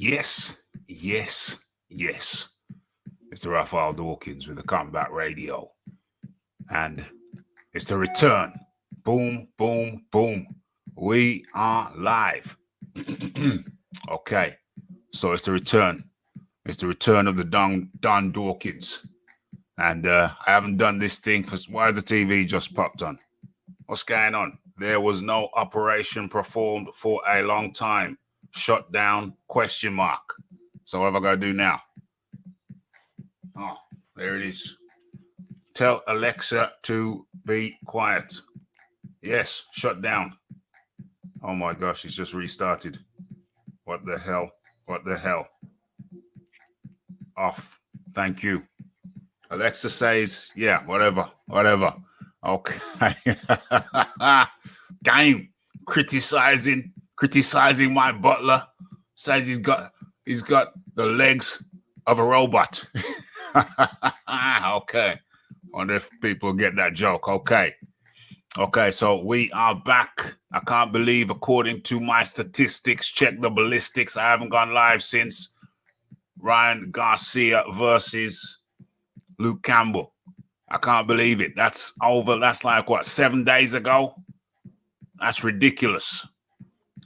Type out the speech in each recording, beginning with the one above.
Yes, yes, yes. It's the Raphael Dawkins with the Combat Radio. And it's the return. Boom, boom, boom. We are live. Okay. So it's the return. It's the return of the Don Dawkins. And I haven't done this thing for... Why has the TV just popped on? What's going on? There was no operation performed for a long time. Shut down, question mark. So what have I got to do now? Oh, there it is. Tell Alexa to be quiet. Yes, shut down. Oh my gosh, it's just restarted. What the hell? What the hell? Off. Thank you. Alexa says, yeah, whatever. Okay. Damn. Criticizing my butler. Says he's got the legs of a robot. Okay. Wonder if people get that joke. Okay, so we are back. I can't believe, according to my statistics, check the ballistics, I haven't gone live since Ryan Garcia versus Luke Campbell. I can't believe it. That's over. That's like, what, 7 days ago? That's ridiculous.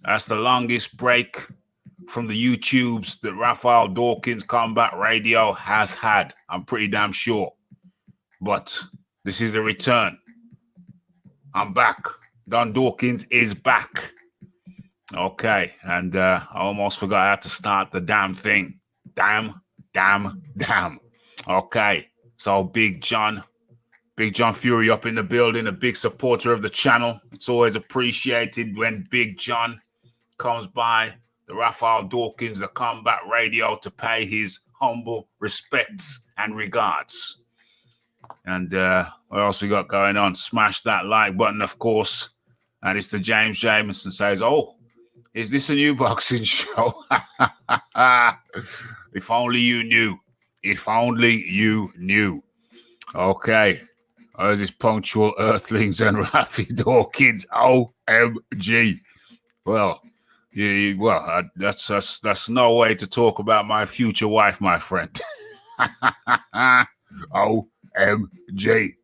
That's the longest break from the YouTubes that Raphael Dawkins Combat Radio has had. I'm pretty damn sure. But this is the return. I'm back. Don Dawkins is back. Okay. And I almost forgot how to start the damn thing. Damn. Okay. So Big John Fury up in the building, a big supporter of the channel. It's always appreciated when Big John comes by the Raphael Dawkins, the Combat Radio, to pay his humble respects and regards. And what else we got going on? Smash that like button, of course. And it's the James Jameson says, oh, is this a new boxing show? If only you knew. If only you knew. Okay. There's this punctual Earthlings and Rafi Dawkins. OMG. Well, that's no way to talk about my future wife, my friend. OMG.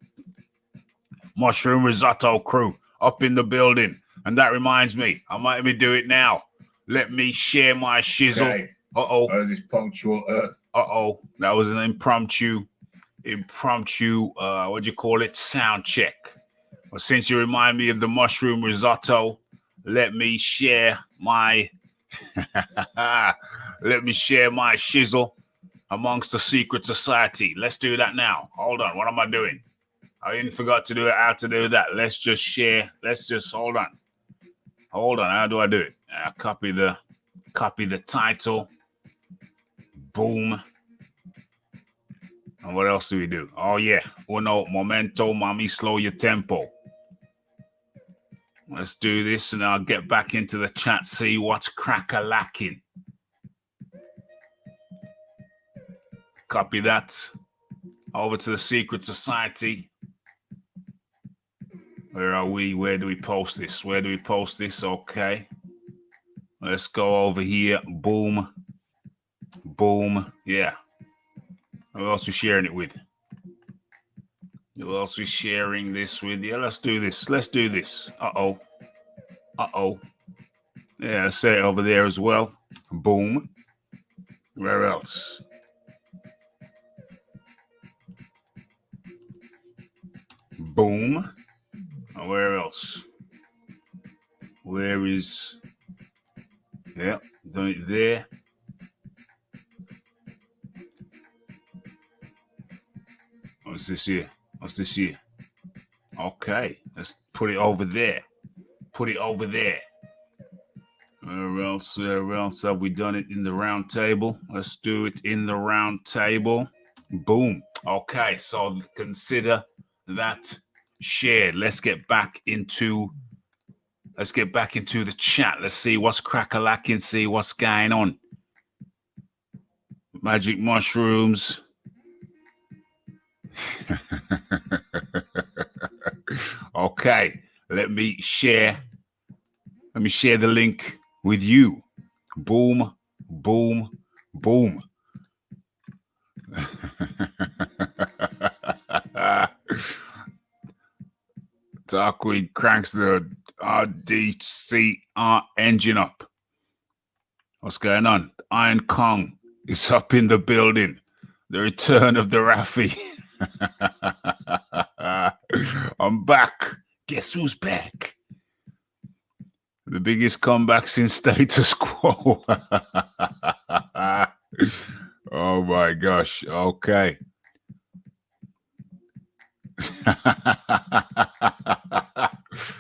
Mushroom Risotto crew up in the building. And that reminds me, I might even do it now. Let me share my shizzle. Okay. There's this punctual that was an impromptu, what do you call it? Sound check. Well, since you remind me of the mushroom risotto, let me share my shizzle amongst the secret society. Let's do that now. Hold on. What am I doing? I even forgot to do it. How to do that? Let's just share. Let's just hold on. How do I do it? Copy the title. Boom. And what else do we do? Oh yeah. Uno momento, mami, slow your tempo. Let's do this, and I'll get back into the chat, see what's crack-a-lacking. Copy that. Over to the Secret Society. Where are we? Where do we post this? Okay. Let's go over here. Boom. Boom. Yeah. Who else we sharing it with? Who else we sharing this with? Yeah, let's do this. Uh-oh. Yeah, say it over there as well. Boom. Where else? Boom. Where else? Where is... Yeah, done it there. What's this here? Okay, let's put it over there. Where else have we done it in the round table? Let's do it in the round table. Boom. Okay, so consider that shared. Let's get back into the chat. Let's see what's crack-a-lacking, see what's going on. Magic mushrooms. Okay, let me share the link with you. Boom. boom, boom. Darkweed cranks the RDCR engine up. What's going on? Iron Kong is up in the building. The return of the Rafi. I'm back. Guess who's back? The biggest comeback since status quo. Oh my gosh. Okay.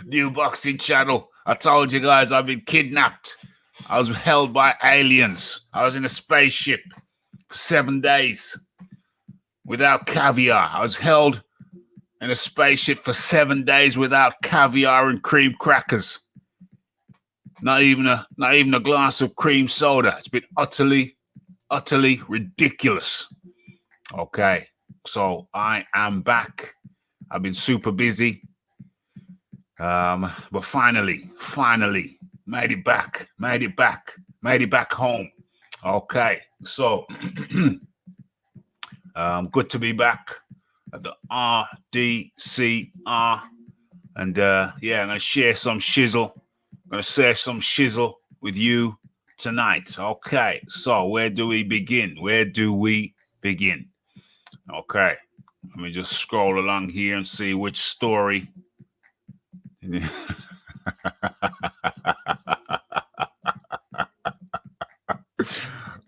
New boxing channel. I told you guys I've been kidnapped. I was held by aliens. I was in a spaceship for 7 days without caviar. I was held in a spaceship for 7 days without caviar and cream crackers. Not even a glass of cream soda. It's been utterly ridiculous. Okay, so I am back. I've been super busy. But finally made it back home. Okay, so good to be back at the RDCR, and yeah, I'm gonna share some shizzle. I'm gonna share some shizzle with you tonight. Okay, so where do we begin? Okay, let me just scroll along here and see which story.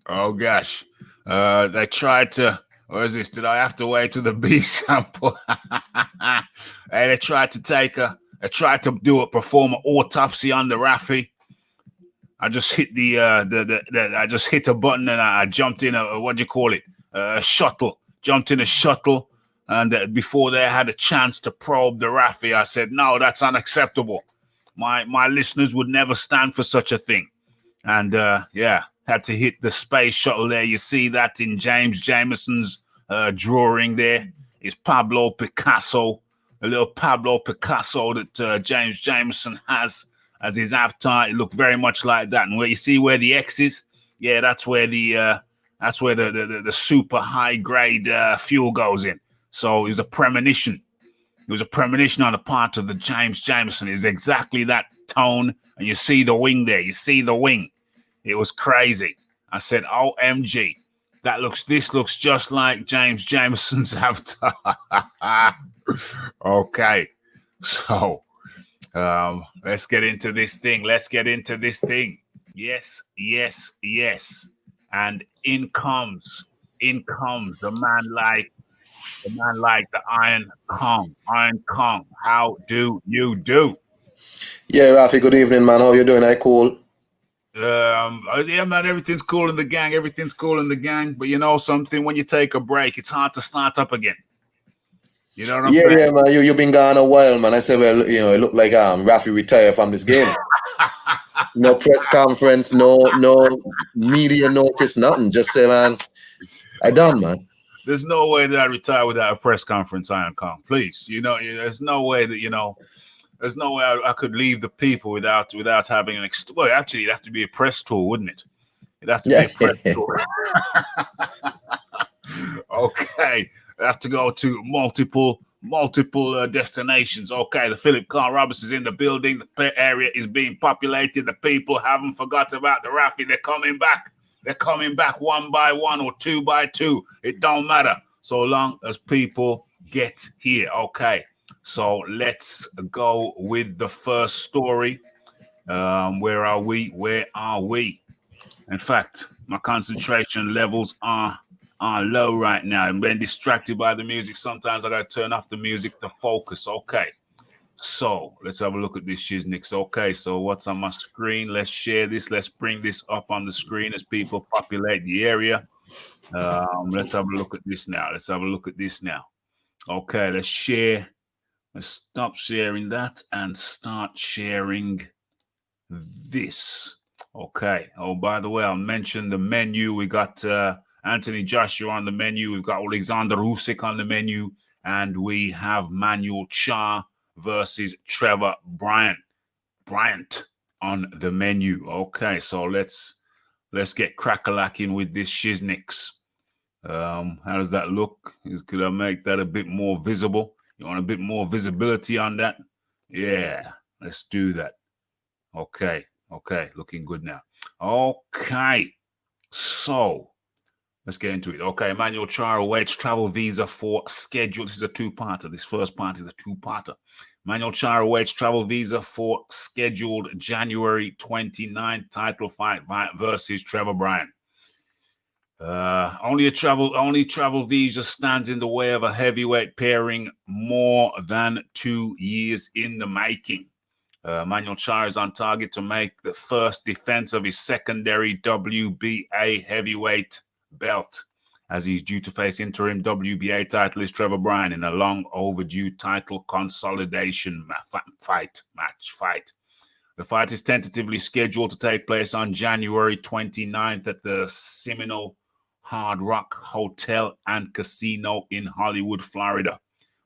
Oh gosh, they tried to. What is this? Did I have to wait to the B sample? Hey, they tried to perform an autopsy on the Rafi. I just hit I just hit a button and I jumped in a shuttle. Jumped in a shuttle, and before they had a chance to probe the Rafi, I said, no, that's unacceptable. My listeners would never stand for such a thing. And yeah, had to hit the space shuttle there. You see that in James Jameson's drawing there. It's Pablo Picasso, a little Pablo Picasso that James Jameson has as his avatar. It looked very much like that. And where you see where the X is, yeah, that's where the super high grade fuel goes in. So it was a premonition. It was a premonition on the part of the James Jameson. It was exactly that tone. And you see the wing there. You see the wing. It was crazy. I said, OMG. This looks just like James Jameson's avatar. Okay. So let's get into this thing. Yes. And in comes the man like the Iron Kong. How do you do? Yeah, Rafi, good evening, man. How you doing? I cool? Yeah, man, everything's cool in the gang. But you know something, when you take a break, it's hard to start up again. You know what I'm saying? Yeah, man. You've been gone a while, man. I said, well, it looked like Rafi retired from this game. No press conference, no media notice, nothing. Just say, man, I done, man. There's no way that I retire without a press conference, Iron Kong. Please, there's no way that there's no way I could leave the people without having well, actually, it'd have to be a press tour, wouldn't it? It'd have to be a press tour. Okay, I have to go to multiple destinations. Okay, the Philip Carl Roberts is in the building. The area is being populated. The people haven't forgot about the Rafi. They're coming back. They're coming back one by one or two by two. It don't matter so long as people get here. Okay, so let's go with the first story. Where are we? In fact, my concentration levels are low right now. I'm being distracted by the music. Sometimes I gotta turn off the music to focus. Okay, so let's have a look at this shiznix. Okay, so what's on my screen? Let's share this. Let's bring this up on the screen as people populate the area. Let's have a look at this now. Okay, let's share. Let's stop sharing that and start sharing this. Okay. Oh, by the way, I'll mention the menu. We got Anthony Joshua on the menu. We've got Alexander Usyk on the menu. And we have Manuel Charr versus Trevor Bryant on the menu. Okay, so let's let's get crack-a-lacking with this shiznix. How does that look? Could I make that a bit more visible? You want a bit more visibility on that? Yeah, let's do that. Okay, looking good now. Okay, so let's get into it. Okay, Emmanuel Charr awaits travel visa for scheduled. This is a two-parter. This first part is a two-parter. Emmanuel Charr awaits travel visa for scheduled January 29th title fight versus Trevor Bryan. Only travel visa stands in the way of a heavyweight pairing more than 2 years in the making. Emmanuel Charr is on target to make the first defense of his secondary WBA heavyweight belt, as he's due to face interim WBA titleist Trevor Bryan in a long overdue title consolidation fight. The fight is tentatively scheduled to take place on January 29th at the Seminole Hard Rock Hotel and Casino in Hollywood, Florida,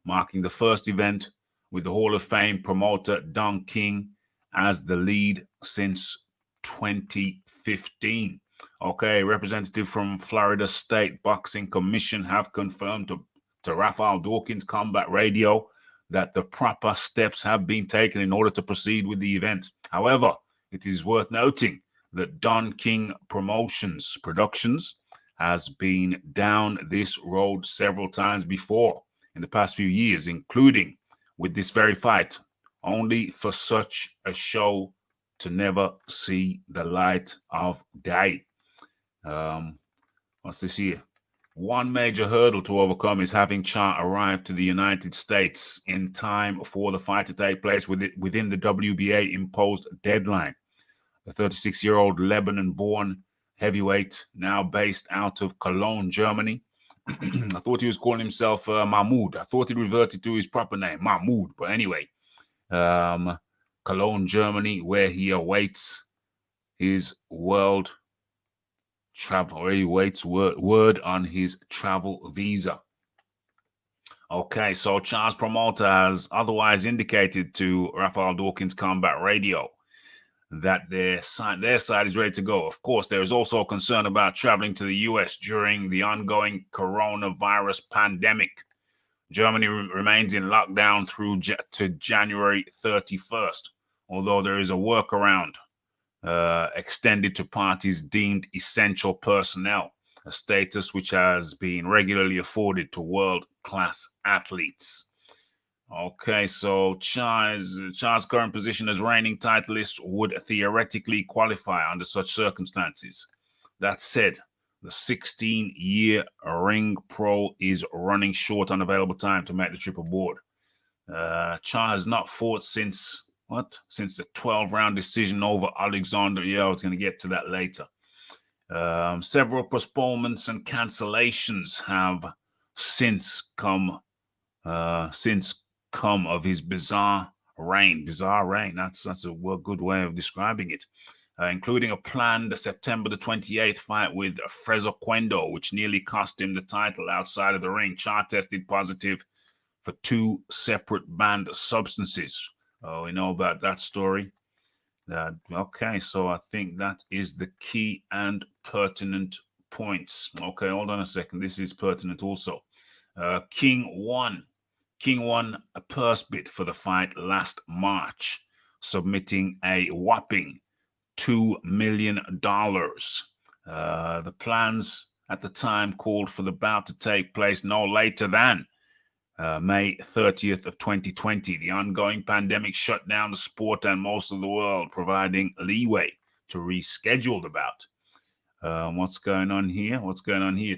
marking the first event with the Hall of Fame promoter Don King as the lead since 2015. Okay, representative from Florida State Boxing Commission have confirmed to Rafael Dawkins Combat Radio that the proper steps have been taken in order to proceed with the event. However, it is worth noting that Don King Productions has been down this road several times before in the past few years, including with this very fight, only for such a show to never see the light of day. What's this here? One major hurdle to overcome is having Charr arrive to the United States in time for the fight to take place within the WBA imposed deadline. The 36-year-old Lebanon-born heavyweight, now based out of Cologne, Germany. I thought he was calling himself Mahmoud. I thought he reverted to his proper name, Mahmoud. But anyway, Cologne, Germany, where he awaits his world travel, or he waits word on his travel visa. Okay, so Charr's promoter has otherwise indicated to Rafael Dawkins Combat Radio that their side is ready to go. Of course, there is also concern about traveling to the US during the ongoing coronavirus pandemic. Germany remains in lockdown through to January 31st, although there is a workaround extended to parties deemed essential personnel, a status which has been regularly afforded to world-class athletes. Okay, so Charr's current position as reigning titleist would theoretically qualify under such circumstances. That said, the 16-year ring pro is running short on available time to make the trip aboard. Charr has not fought since the 12-round decision over Alexander. Yeah, I was going to get to that later. Several postponements and cancellations have since come of his bizarre reign. That's a good way of describing it. Including a planned September the 28th fight with Frezo Quendo, which nearly cost him the title outside of the ring. Charr tested positive for 2 separate banned substances. We know about that story. Okay, so I think that is the key and pertinent points. Okay, hold on a second. This is pertinent also. King won a purse bid for the fight last March, submitting a whopping $2 million. The plans at the time called for the bout to take place no later than May 30th of 2020. The ongoing pandemic shut down the sport and most of the world, providing leeway to reschedule the bout. What's going on here?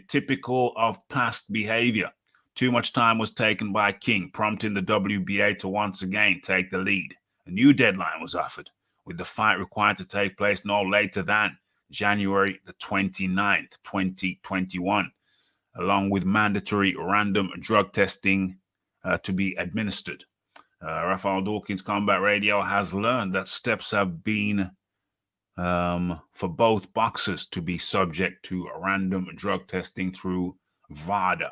Typical of past behavior. Too much time was taken by King, prompting the WBA to once again take the lead. A new deadline was offered, with the fight required to take place no later than January the 29th, 2021, along with mandatory random drug testing to be administered. Rafael Dawkins Combat Radio has learned that steps have been for both boxers to be subject to random drug testing through VADA.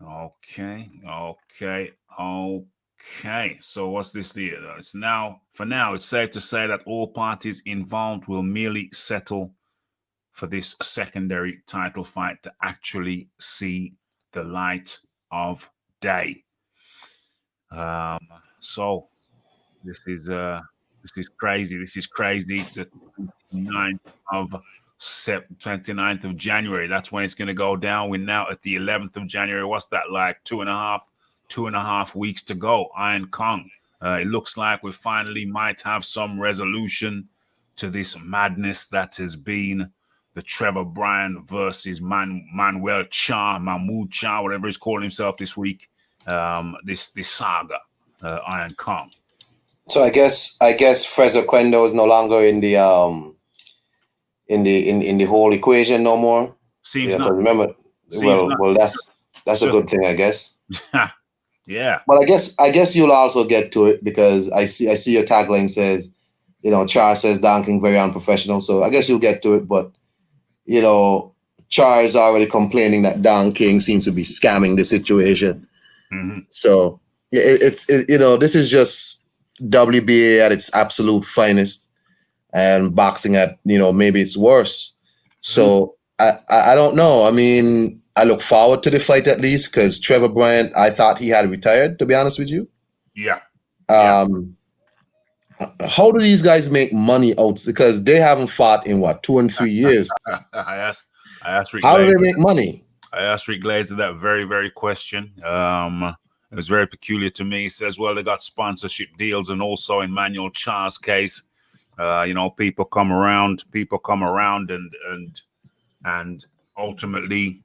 Okay. So what's this here? For now, it's safe to say that all parties involved will merely settle for this secondary title fight to actually see the light of day. So this is crazy. This is crazy. The 29th of 29th of January. That's when it's going to go down. We're now at the 11th of January. What's that like? 2.5 weeks to go. Iron Kong. It looks like we finally might have some resolution to this madness that has been the Trevor Bryan versus Mahmoud Charr, whatever he's calling himself this week. This saga, Iron Kong. So I guess Fraser Quendo is no longer in the whole equation no more. Seems not. Remember, well, that's a good thing, I guess. Yeah. But I guess you'll also get to it because I see your tagline says, Charr says Don King very unprofessional. So I guess you'll get to it. But Charr is already complaining that Don King seems to be scamming the situation. Mm-hmm. So this is just WBA at its absolute finest, and boxing at maybe it's worse. So I don't know. I mean, I look forward to the fight at least because Trevor Bryan, I thought he had retired, to be honest with you. Yeah. How do these guys make money out? Because they haven't fought in 2 and 3 years. I asked Rick. How do they make money? I asked Rick Glazer that very, very question. It was very peculiar to me. He says, well, they got sponsorship deals, and also in Manuel Charr's case, people come around and ultimately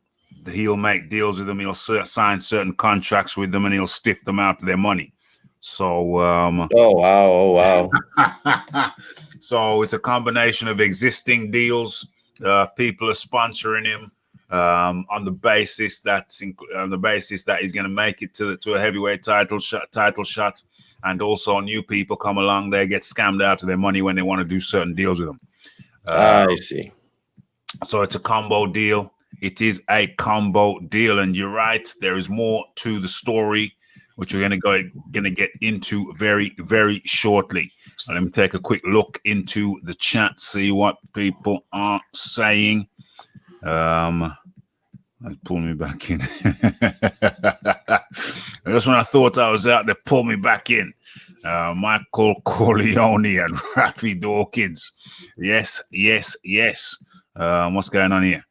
he'll make deals with them. He'll sign certain contracts with them, and he'll stiff them out of their money. So, oh wow. So it's a combination of existing deals. People are sponsoring him on the basis that he's going to make it to a heavyweight title shot, and also new people come along. They get scammed out of their money when they want to do certain deals with them. I see. So it's a combo deal. It is a combo deal, and you're right. There is more to the story, which we're going to get into very, very shortly. Let me take a quick look into the chat, see what people are saying. Let's pull me back in. Just when I thought I was out, they pulled me back in. Michael Corleone and Rafi Dawkins. Yes. What's going on here?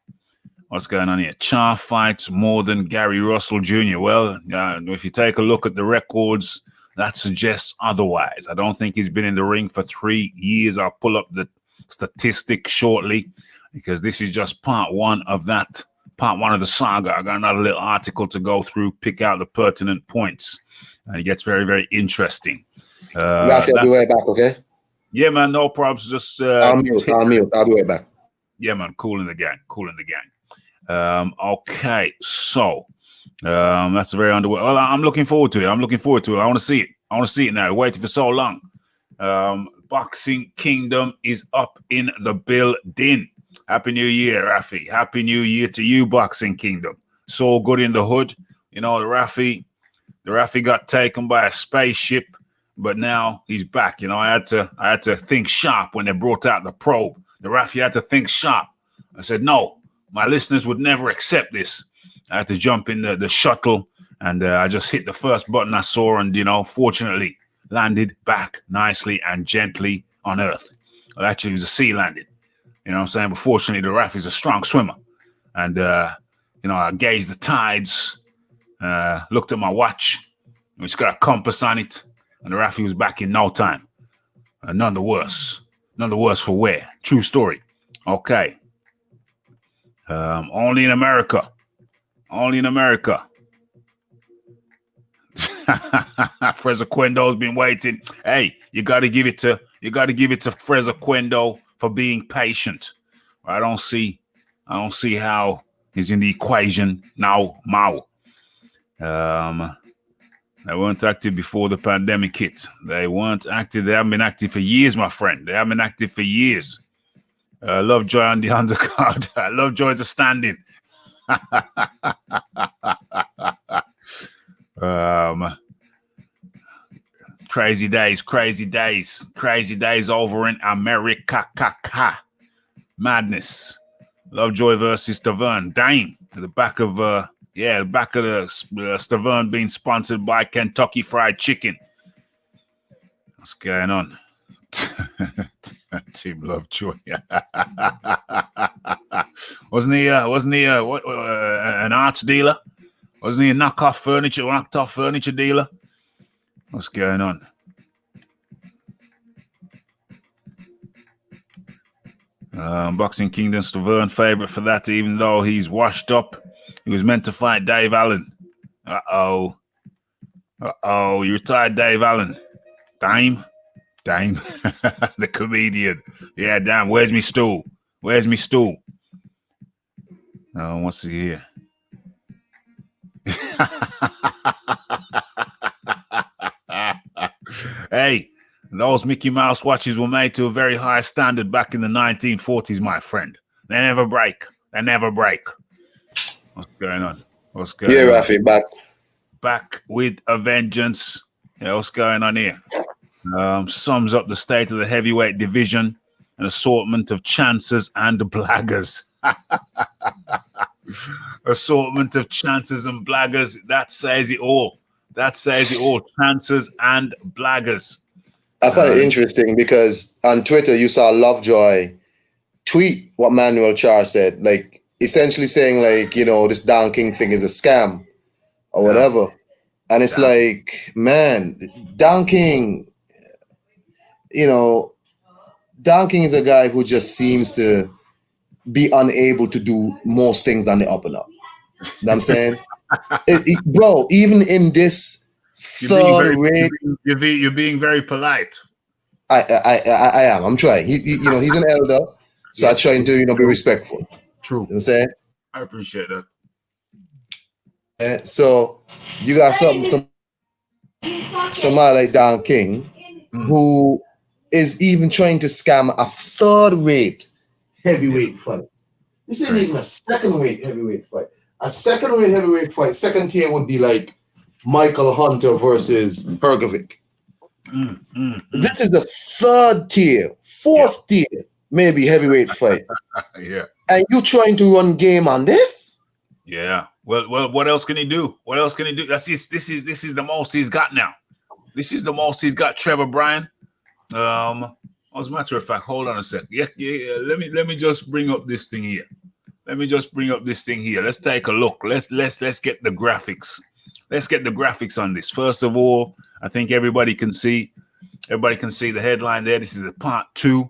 Charr fights more than Gary Russell Jr. Well, if you take a look at the records, that suggests otherwise. I don't think he's been in the ring for 3 years. I'll pull up the statistic shortly because this is just part one of the saga. I got another little article to go through, pick out the pertinent points, and it gets very, very interesting. I'll be right back, okay? Yeah, man, no problems. Just I'll mute. I'll be right back. Yeah, man, cool in the gang. Okay, so that's a very underway. Well, I'm looking forward to it. I want to see it. Now. Waiting for so long. Boxing Kingdom is up in the building. Happy New Year, Rafi. Happy New Year to you, Boxing Kingdom. So good in the hood. The Rafi got taken by a spaceship, but now he's back. I had to think sharp when they brought out the probe. The Rafi had to think sharp. I said, no, my listeners would never accept this. I had to jump in the shuttle, and I just hit the first button I saw, and, fortunately landed back nicely and gently on Earth. Well, actually, it was a sea landing. You know what I'm saying? But fortunately, the Rafi's a strong swimmer. And, I gauged the tides, looked at my watch, which got a compass on it, and the Rafi was back in no time. None the worse for wear. True story. Okay. Only in America. Fraser Quendo's been waiting. Hey, you got to give it to Fraser Quendo for being patient. I don't see how he's in the equation now. They weren't active before the pandemic hit. They weren't active. They haven't been active for years, my friend. They haven't been active for years. Lovejoy on the undercard. Lovejoy's a stand-in. Crazy days over in America. Madness. Lovejoy versus Stavern. Dame. The back of the Stavern being sponsored by Kentucky Fried Chicken. What's going on? Team Lovejoy. wasn't he an arts dealer? Wasn't he a knocked off furniture dealer? What's going on? Boxing Kingdom Stavern favorite for that, even though he's washed up. He was meant to fight Dave Allen. Uh-oh, you retired Dave Allen. Dame, the comedian. Yeah, damn, where's me stool? Oh, what's he here? Hey, those Mickey Mouse watches were made to a very high standard back in the 1940s, my friend. They never break. What's going on? Yeah, Rafi, back with a vengeance. Yeah, what's going on here? Sums up the state of the heavyweight division, an assortment of chances and blaggers. Assortment of chances and blaggers. That says it all. Chances and blaggers. I find it interesting because on Twitter you saw Lovejoy tweet what Manuel Charr said, like essentially saying like, you know, this Don King thing is a scam or whatever. And it's like, man, Don King, you know, Don King is a guy who just seems to be unable to do most things on the up and up. You know what I'm saying? Bro, even in this third rate, you're being very polite. I am. I'm trying. He's an elder, so I'm trying to, be respectful. True. You know what I'm saying? I appreciate that. So you got somebody like Don King, who is even trying to scam a third-rate heavyweight fight. This ain't even a second-rate heavyweight fight. A second-rate heavyweight fight, second tier would be like Michael Hunter versus Hergovic. This is the third tier, fourth tier, maybe heavyweight fight. Yeah. And you trying to run game on this? Yeah. Well, what else can he do? This is the most he's got now. This is the most he's got, Trevor Bryan. As a matter of fact, hold on a sec. Yeah. Let me just bring up this thing here. Let's take a look. Let's get the graphics. Let's get the graphics on this. First of all, I think everybody can see the headline there. This is the part 2.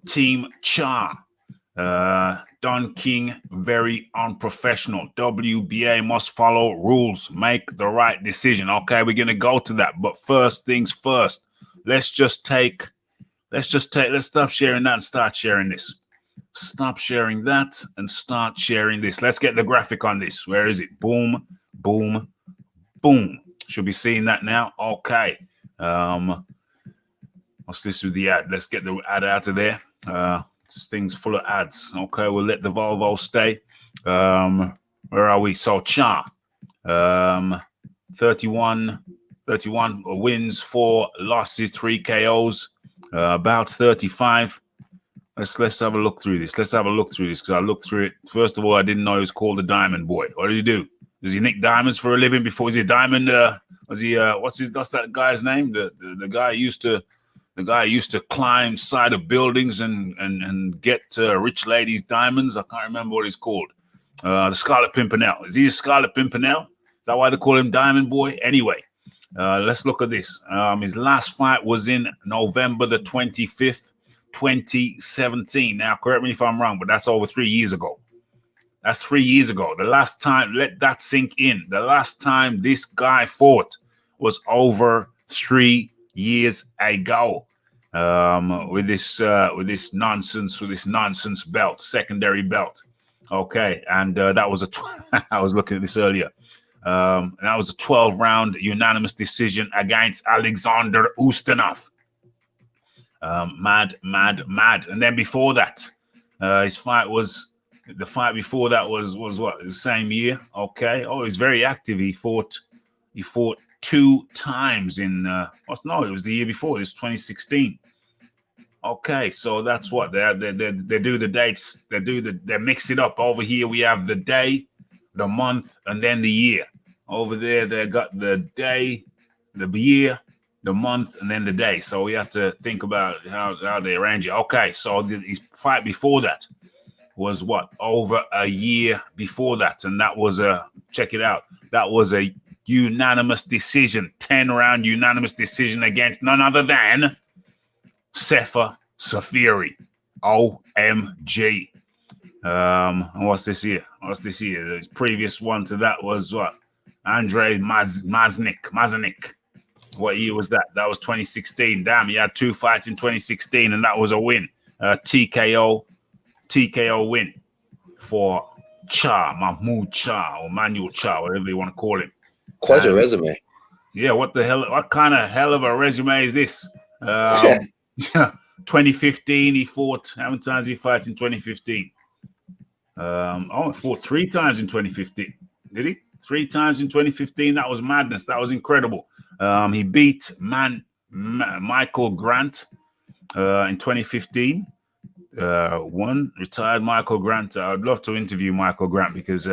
Team Charr. Don King, very unprofessional. WBA must follow rules. Make the right decision. Okay, we're gonna go to that. But first things first. Let's stop sharing that and start sharing this. Stop sharing that and start sharing this. Let's get the graphic on this. Where is it? Boom, boom, boom. Should be seeing that now. Okay. What's this with the ad? Let's get the ad out of there. This thing's full of ads. Okay, we'll let the Volvo stay. Where are we? So Charr. 31 wins, 4 losses, 3 KOs. About 35. Let's have a look through this. Because I looked through it. First of all, I didn't know he was called the Diamond Boy. What did he do? Does he nick diamonds for a living before? Was he a diamond? What's that guy's name? The guy used to climb side of buildings and get rich ladies' diamonds. I can't remember what he's called. The Scarlet Pimpernel. Is he a Scarlet Pimpernel? Is that why they call him Diamond Boy? Anyway, let's look at this. His last fight was in November the 25th, 2017. Now, correct me if I'm wrong, but that's over 3 years ago. That's 3 years ago. The last time, let that sink in. The last time this guy fought was over 3 years ago. With this nonsense belt, secondary belt. Okay, and that was I was looking at this earlier. And that was a 12-round unanimous decision against Alexander Ustinov. Mad. And then before that, the fight before that was what, the same year? Okay. Oh, he's very active. He fought 2 times in it was the year before. This 2016. Okay, so that's what they do the dates. They mix it up. Over here we have the day, the month, and then the year. Over there they got the day, the year, the month, and then the day. So we have to think about how they arrange it. Okay, so his fight before that was what, over a year before that, and that was check it out. That was a unanimous decision, 10-round unanimous decision against none other than Sefer Safiri. OMG. And what's this year? The previous one to that was what? Andrei Maznik. What year was that? That was 2016. Damn, he had 2 fights in 2016, and that was a win. TKO win for Charr, Mahmoud Charr, or Manuel Charr, whatever you want to call him. Quite a resume. Yeah, what kind of hell of a resume is this? 2015, he fought. How many times did he fight in 2015? He fought 3 times in 2015. Did he? 3 times in 2015. That was madness. That was incredible. He beat Michael Grant in 2015. Retired Michael Grant. I'd love to interview Michael Grant because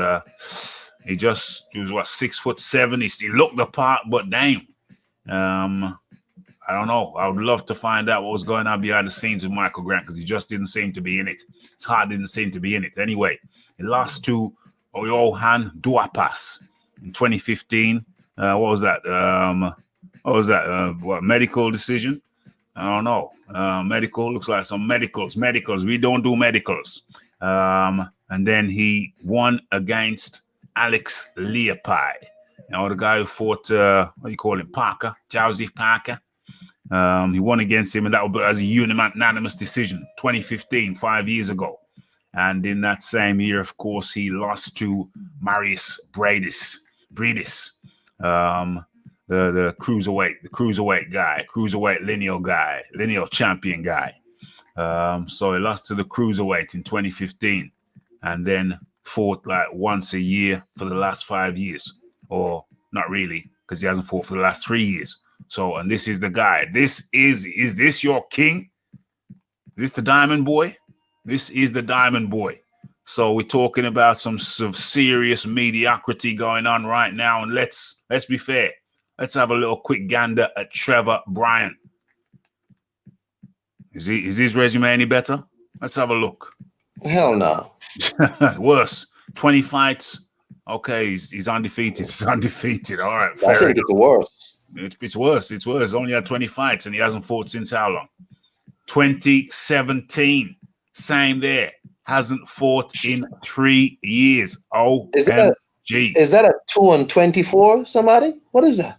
he was what, 6'7". He looked the part, but damn. I don't know. I would love to find out what was going on behind the scenes with Michael Grant because he just didn't seem to be in it. His heart didn't seem to be in it. Anyway, he lost to Johan Duapas in 2015. What was that? What, medical decision? I don't know. Medical, looks like some medicals. We don't do medicals. And then he won against Alex Leopai. The guy who fought, what do you call him? Parker, Joseph Parker. He won against him, and that was a unanimous decision, 2015, 5 years ago. And in that same year, of course, he lost to Marius Bredis, the cruiserweight guy, lineal champion guy. So he lost to the cruiserweight in 2015, and then fought like once a year for the last 5 years, or not really, because he hasn't fought for the last 3 years. So, and this is the guy. Is this your king? Is this the Diamond Boy? This is the Diamond Boy. So we're talking about some serious mediocrity going on right now. And let's be fair. Let's have a little quick gander at Trevor Bryan. Is his resume any better? Let's have a look. Hell no. Worse. 20 fights. Okay, he's undefeated. He's undefeated. All right. I think it's worse. It's worse. It's worse. Only had 20 fights and he hasn't fought since how long? 2017. Same there. Hasn't fought in 3 years. OMG. Is that a 2-24? Somebody? What is that?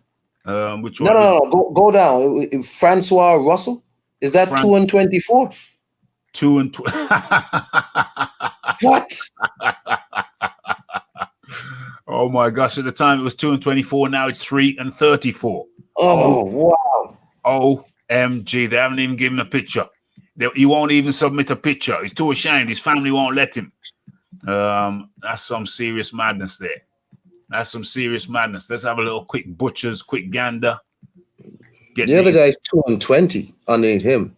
Which one? No. Go down. Francois Russell. Is that 2-24? 2-20. What? Oh my gosh! At the time it was 2-24. Now it's 3-34. Oh wow! OMG! They haven't even given a picture. He won't even submit a picture. He's too ashamed. His family won't let him. That's some serious madness there. That's some serious madness. Let's have a little quick gander. The other guy's 2-20 underneath him.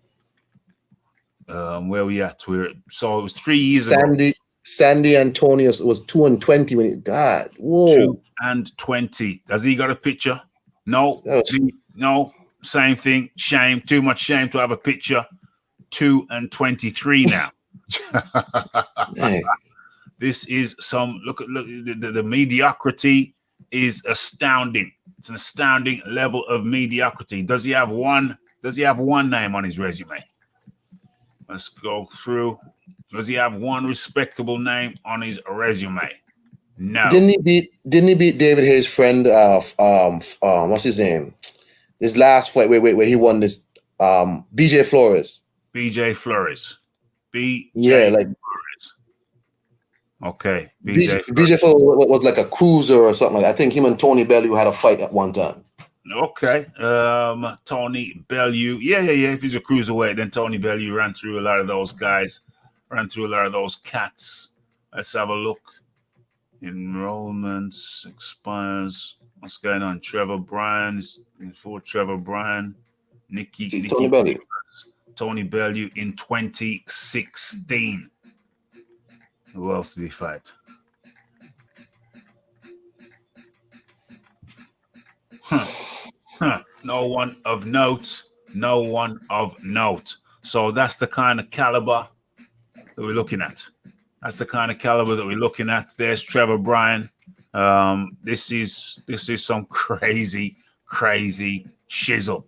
Where we at? So it was 3 years ago. Sandy Antonius was 2-20 when he. God, whoa. 2-20. Has he got a picture? No. No. Same thing. Shame. Too much shame to have a picture. 2-23 now. This is some look. The mediocrity is astounding. It's an astounding level of mediocrity. Does he have one name on his resume? Let's go through. Does he have one respectable name on his resume? No. Didn't he beat David Hayes' friend? What's his name? His last fight where he won this. BJ Flores. BJ Flores. Flores. Okay. BJ Flores was like a cruiser or something like that. I think him and Tony Bellew had a fight at one time. Okay. Tony Bellew. Yeah. If he's a cruiserweight, then Tony Bellew ran through a lot of those guys. Ran through a lot of those cats. Let's have a look. Enrollments expires. What's going on? Trevor Bryan. For Trevor Bryan. Tony Bellew. Tony Bellew in 2016. Who else did he fight? No one of note. No one of note. So that's the kind of caliber that we're looking at. That's the kind of caliber that we're looking at. There's Trevor Bryan. This is some crazy shizzle.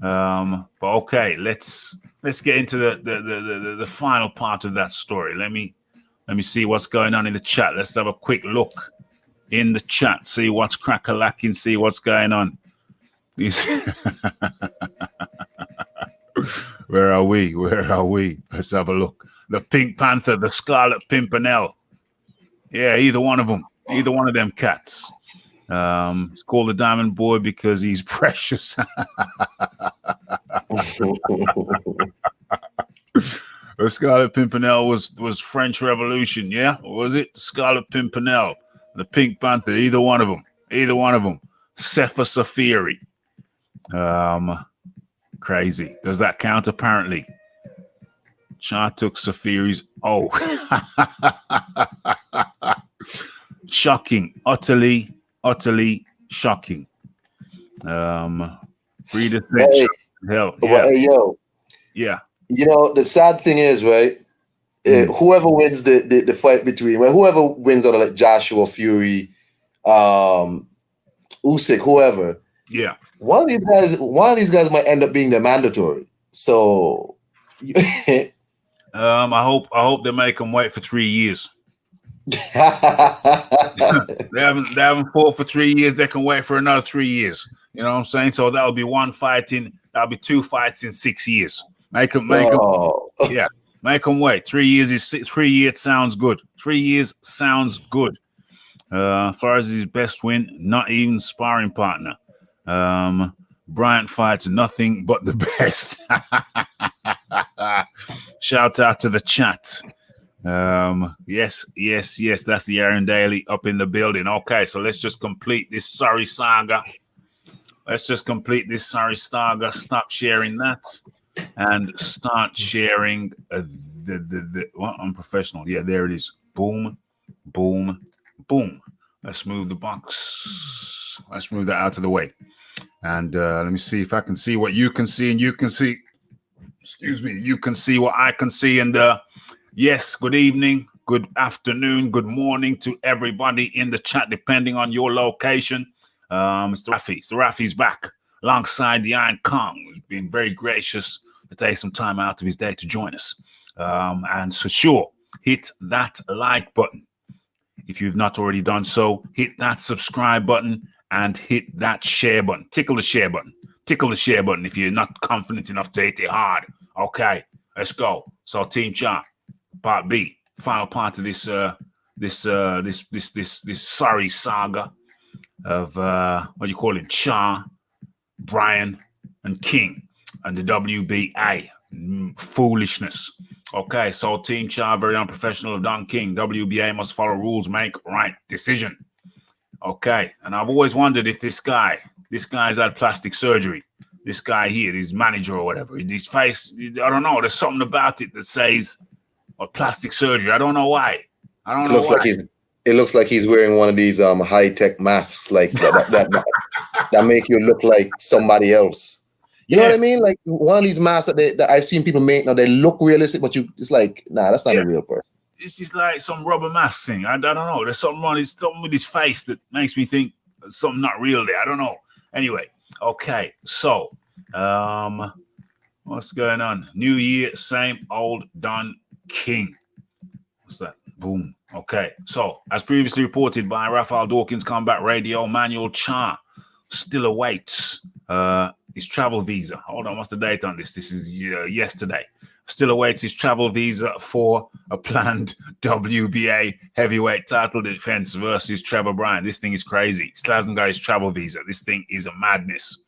But okay, let's get into the final part of that story. Let me see what's going on in the chat. Let's have a quick look in the chat, see what's crack-a-lacking, see what's going on. Where are we? Let's have a look. The Pink Panther, the Scarlet Pimpernel. Yeah, either one of them cats. It's called the Diamond Boy because he's precious. The Scarlet Pimpernel was French Revolution, yeah? Or was it Scarlet Pimpernel? The Pink Panther, either one of them. Sefa Safiri. Crazy. Does that count? Apparently. Charr took Safiri's. Oh. Shocking. Utterly shocking. Breeder Hey, hell. Yeah. Hey, yo. Yeah. You know, the sad thing is, right? Whoever wins the fight between, well, whoever wins out of like Joshua, Fury, Usyk, whoever. Yeah. One of these guys might end up being the mandatory. So I hope they make them wait for 3 years. They haven't fought for 3 years. They can wait for another 3 years. You know what I'm saying? So that'll be that'll be 2 fights in 6 years. Make them wait. 3 years is 3 years sounds good. 3 years sounds good. As far as his best win, not even sparring partner. Bryant fights nothing but the best. Shout out to the chat. Yes, that's the Aaron Daly up in the building. Okay, so let's just complete this sorry saga. Stop sharing that and start sharing the what? Unprofessional. Yeah, there it is. Boom. Let's move the box. Let's move that out of the way. And let me see if I can see what you can see and you can see. Excuse me. You can see what I can see. And yes, good evening, good afternoon, good morning to everybody in the chat, depending on your location. Mr. Rafi's back alongside the Iron Kong, who's been very gracious to take some time out of his day to join us. And for sure, hit that like button. If you've not already done so, hit that subscribe button and hit that share button. Tickle the share button if you're not confident enough to hit it hard. Okay, let's go. So Team Charr, part B, final part of this sorry saga of what do you call it? Charr, Bryan, and King, and the WBA foolishness. Okay, so Team Charr, very unprofessional of Don King. WBA must follow rules, make right decision. Okay, and I've always wondered if this guy's had plastic surgery. This guy here, his manager or whatever, his face, I don't know. There's something about it that says plastic surgery. I don't know why. It looks like he's wearing one of these high-tech masks, like that make you look like somebody else. You know what I mean? Like one of these masks that I've seen people make now, they look realistic, but it's like, nah, that's not a real person. This is like some rubber mask thing. I don't know. There's something with his face that makes me think something not real there. I don't know. Anyway, okay. So, what's going on? New year, same old Don King. What's that? Boom. Okay. So, as previously reported by Raphael Dawkins Combat Radio, Manuel Charr still awaits his travel visa. Hold on, what's the date on this? This is yesterday. Still awaits his travel visa for a planned WBA heavyweight title defense versus Trevor Bryan. This thing is crazy. Still hasn't got his travel visa. This thing is a madness.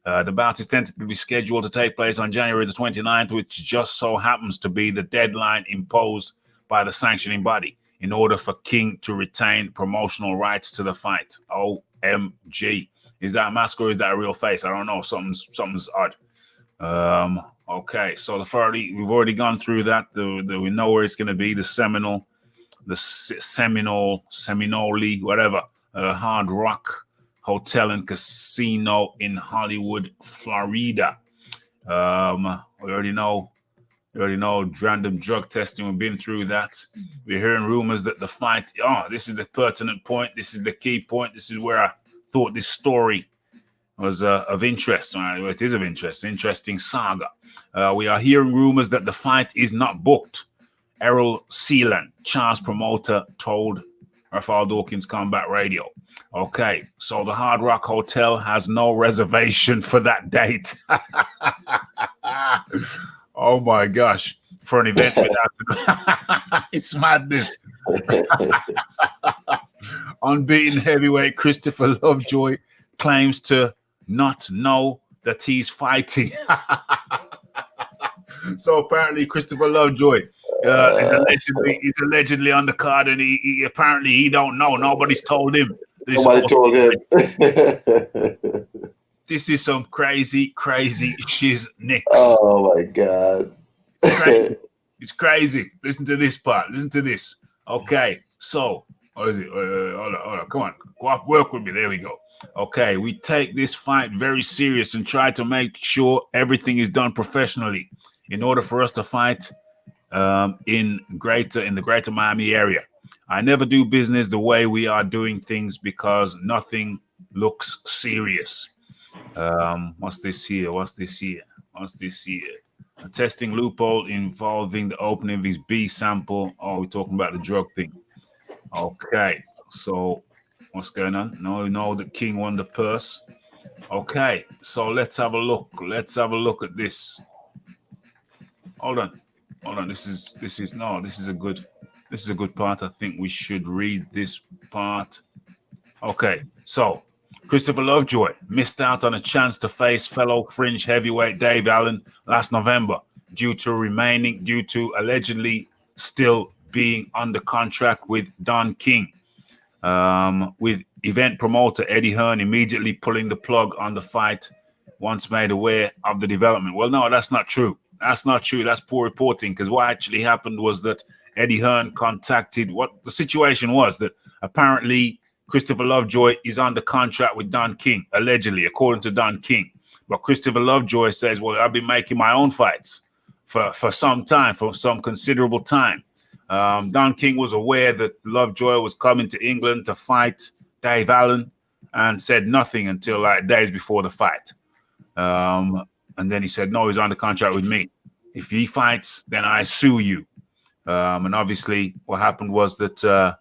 The bout is tentatively scheduled to take place on January the 29th, which just so happens to be the deadline imposed by the sanctioning body in order for King to retain promotional rights to the fight. OMG. Is that a mask or is that a real face? I don't know. Something's odd. Okay, so we've already gone through that. We know where it's going to be. The Seminole, whatever, Hard Rock Hotel and Casino in Hollywood, Florida. We already know random drug testing. We've been through that. We're hearing rumors that the fight. Oh, this is the pertinent point. This is the key point. This is where I thought this story was of interest. It is of interest. Interesting saga. We are hearing rumors that the fight is not booked. Errol Sealand, Charr's promoter, told Rafael Dawkins Combat Radio. Okay, so the Hard Rock Hotel has no reservation for that date. Oh my gosh, for an event without it's madness. Unbeaten heavyweight Christopher Lovejoy claims to not know that he's fighting. So apparently Christopher Lovejoy is allegedly on the card, and he apparently he don't know. Nobody's told him. Nobody told him. This is some crazy shiznix. Oh my God. It's crazy. Listen to this part. Listen to this. Okay, so what is it? Hold on. Come on. Work with me. There we go. Okay, we take this fight very serious and try to make sure everything is done professionally in order for us to fight in the greater Miami area. I never do business the way we are doing things because nothing looks serious. What's this here? A testing loophole involving the opening of his B sample. Oh, we're talking about the drug thing. Okay, so what's going on? No, the king won the purse. Okay, so let's have a look. Let's have a look at this. Hold on. This is a good part. I think we should read this part. Okay, so Christopher Lovejoy missed out on a chance to face fellow fringe heavyweight Dave Allen last November due to allegedly still being under contract with Don King. With event promoter Eddie Hearn immediately pulling the plug on the fight once made aware of the development. Well, no, that's not true. That's poor reporting, because what actually happened was that Eddie Hearn contacted, what the situation was that apparently Christopher Lovejoy is under contract with Don King, allegedly, according to Don King. But Christopher Lovejoy says, well, I've been making my own fights for some time, for some considerable time. Don King was aware that Lovejoy was coming to England to fight Dave Allen and said nothing until like days before the fight. And then he said, no, he's under contract with me. If he fights, then I sue you. And obviously what happened was that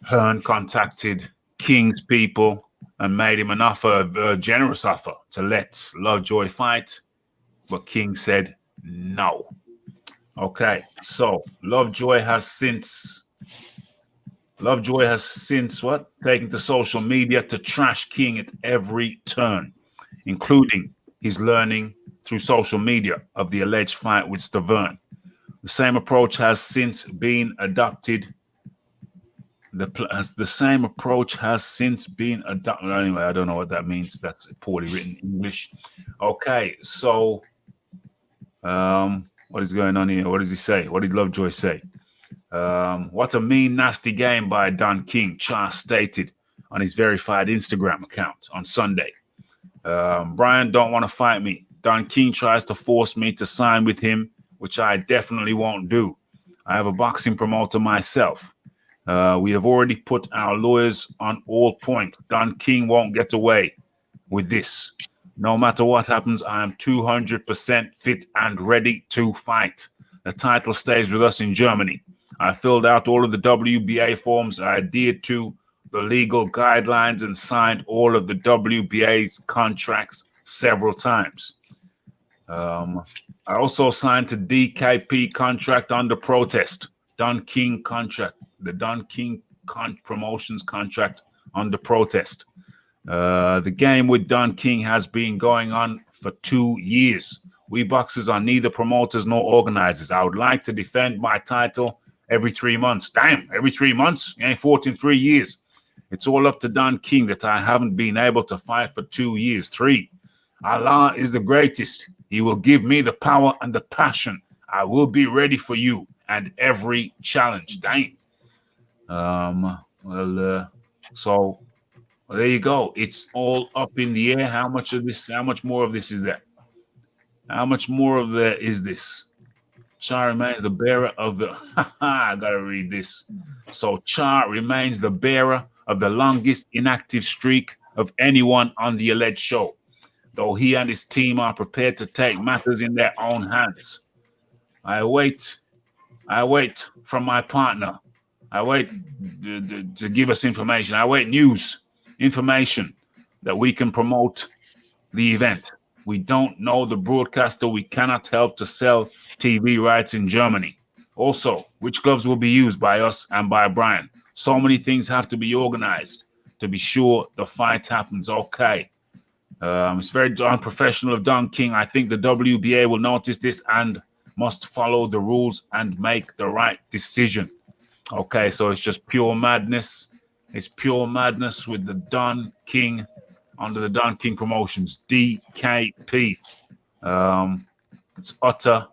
Hearn contacted King's people and made him an offer, a generous offer, to let Lovejoy fight. But King said no. Okay, so Lovejoy has since what? Taken to social media to trash King at every turn, including his learning through social media of the alleged fight with Stavern. The same approach has since been adopted. The same approach has since been adopted. Anyway, I don't know what that means. That's poorly written English. Okay, so what is going on here? What does he say? What did Lovejoy say? What a mean, nasty game by Don King, Charr stated on his verified Instagram account on Sunday. Brian don't want to fight me. Don King tries to force me to sign with him, which I definitely won't do. I have a boxing promoter myself. We have already put our lawyers on all points. Don King won't get away with this. No matter what happens, I am 200% fit and ready to fight. The title stays with us in Germany. I filled out all of the WBA forms. I adhered to the legal guidelines and signed all of the WBA's contracts several times. I also signed a DKP contract under protest. Don King contract, the Don King Promotions contract under protest. The game with Don King has been going on for 2 years. We boxers are neither promoters nor organizers. I would like to defend my title every 3 months. Damn, every 3 months? You ain't fought in 3 years. It's all up to Don King that I haven't been able to fight for 2 years. 3. Allah is the greatest. He will give me the power and the passion. I will be ready for you and every challenge. Dang. So there you go. It's all up in the air. How much more of this is there? How much more of there is this? Charr remains the bearer of the I gotta read this. So Charr remains the bearer of the longest inactive streak of anyone on the alleged show, though he and his team are prepared to take matters in their own hands. I wait from my partner. I wait to give us information. I wait information that we can promote the event. We don't know the broadcaster. We cannot help to sell TV rights in Germany. Also, which gloves will be used by us and by Brian? So many things have to be organized to be sure the fight happens. Okay. It's very unprofessional of Don King. I think the WBA will notice this and must follow the rules and make the right decision. Okay, so it's just pure madness. It's pure madness with the Don King under the Don King Promotions, DKP. It's utter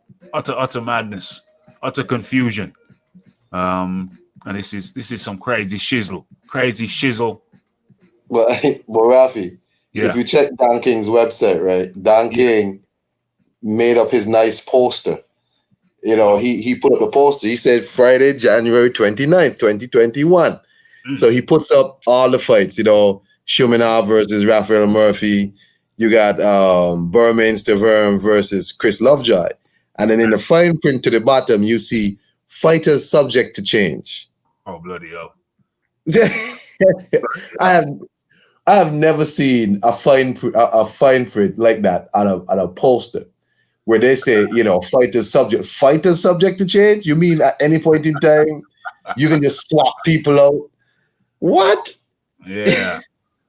madness, utter confusion. And this is some crazy shizzle. But Rafi, if you check Don King's website, right? Don King made up his nice poster. You know, he put up the poster. He said Friday, January 29th, 2021. So he puts up all the fights, you know, Shumenov versus Raphael Murphy. You got Burmeister versus Chris Lovejoy. And then in the fine print to the bottom, you see fighters subject to change. Oh, bloody hell. I have never seen a fine print like that on a poster where they say, you know, fighters subject to change. You mean at any point in time you can just swap people out? What? Yeah.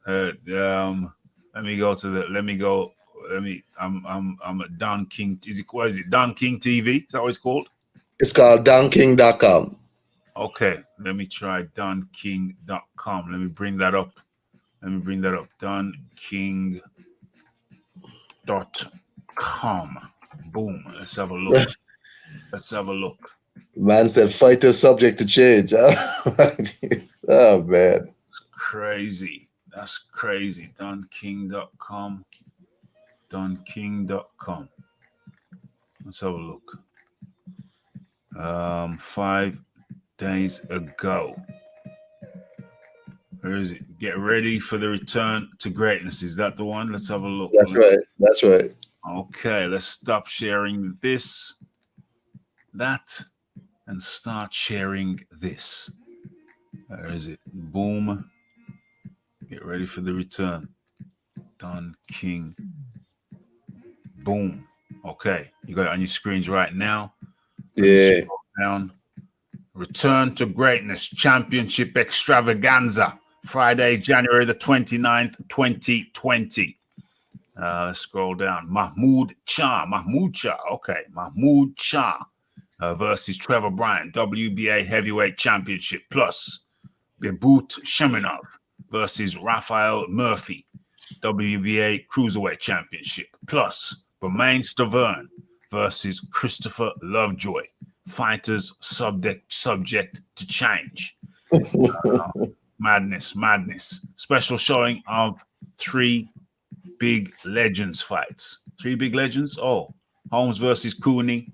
I'm at Don King. What is it? Don King TV? Is that what it's called? It's called donking.com. Okay, let me try donking.com. Let me bring that up. Donking.com. Boom. Let's have a look. Man said fighters subject to change. Oh man. That's crazy. Donking.com. Let's have a look. 5 days ago. Where is it? Get ready for the return to greatness. Is that the one? Let's have a look. That's right. Okay, let's stop sharing that, and start sharing this. Where is it? Boom. Get ready for the return. Don King. Boom. Okay, you got it on your screens right now. Yeah. Down. Return to Greatness Championship Extravaganza, Friday, January the 29th, 2020. Let's scroll down. Mahmoud Charr. Okay. Mahmoud Charr versus Trevor Bryant, WBA Heavyweight Championship. Plus, Bebut Sheminov versus Raphael Murphy, WBA Cruiserweight Championship. Plus, Burmeister versus Christopher Lovejoy, fighters subject to change. Madness. Special showing of 3 big legends fights. 3 big legends? Oh, Holmes versus Cooney,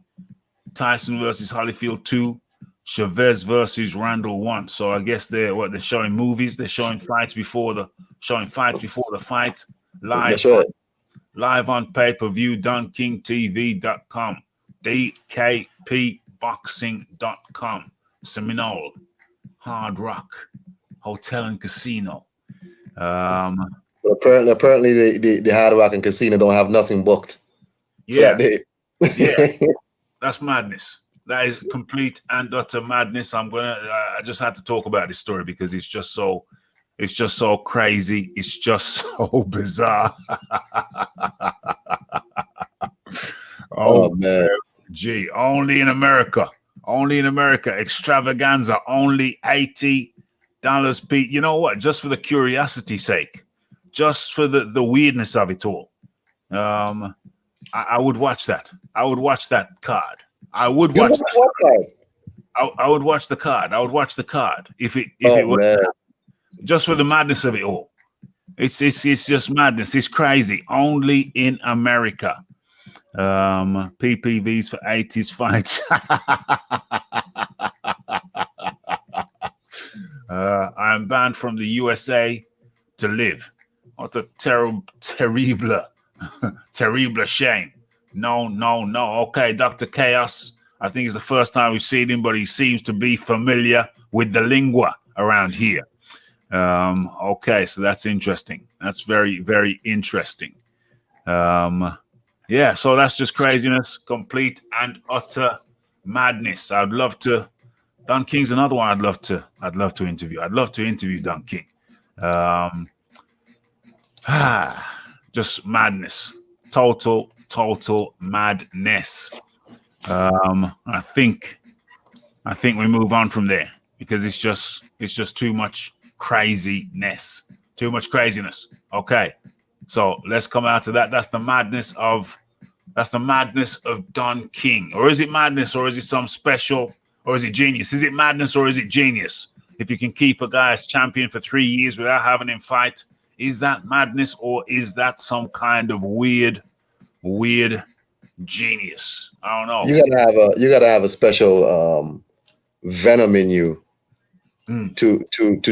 Tyson versus Holyfield 2, Chavez versus Randall 1. So I guess they're showing movies. They're showing fights before the fight. Live. That's right. Live on pay-per-view, DonKingTV.com, DKPBoxing.com, Seminole, Hard Rock, Hotel and Casino. Apparently the Hard Rock and Casino don't have nothing booked. Yeah. That's madness. That is complete and utter madness. I just had to talk about this story because it's just so crazy. It's just so bizarre. Oh man. Gee, only in America. Extravaganza, only $80, Pete. You know what? Just for the curiosity's sake, just for the weirdness of it all. I would watch that. I would watch that card. I would You watch watch that. what card? I would watch the card. I would watch the card if it Oh was man, just for the madness of it all. It's just madness. It's crazy. Only in America. PPVs for 80s fights. I am banned from the USA to live. What a terrible shame. No. Okay, Dr. Chaos. I think it's the first time we've seen him, but he seems to be familiar with the lingua around here. Okay, so that's interesting. That's very, very interesting. Yeah, so that's just craziness, complete and utter madness. I'd love to. Don King's another one I'd love to interview. I'd love to interview Don King. Just madness. Total madness. I think we move on from there because it's just too much craziness. Too much craziness. Okay. So let's come out to that. That's the madness of Don King. Or is it madness, or is it some special, or is it genius? Is it madness or is it genius? If you can keep a guy as champion for 3 years without having him fight, is that madness or is that some kind of weird genius? I don't know. You gotta have a special venom in you to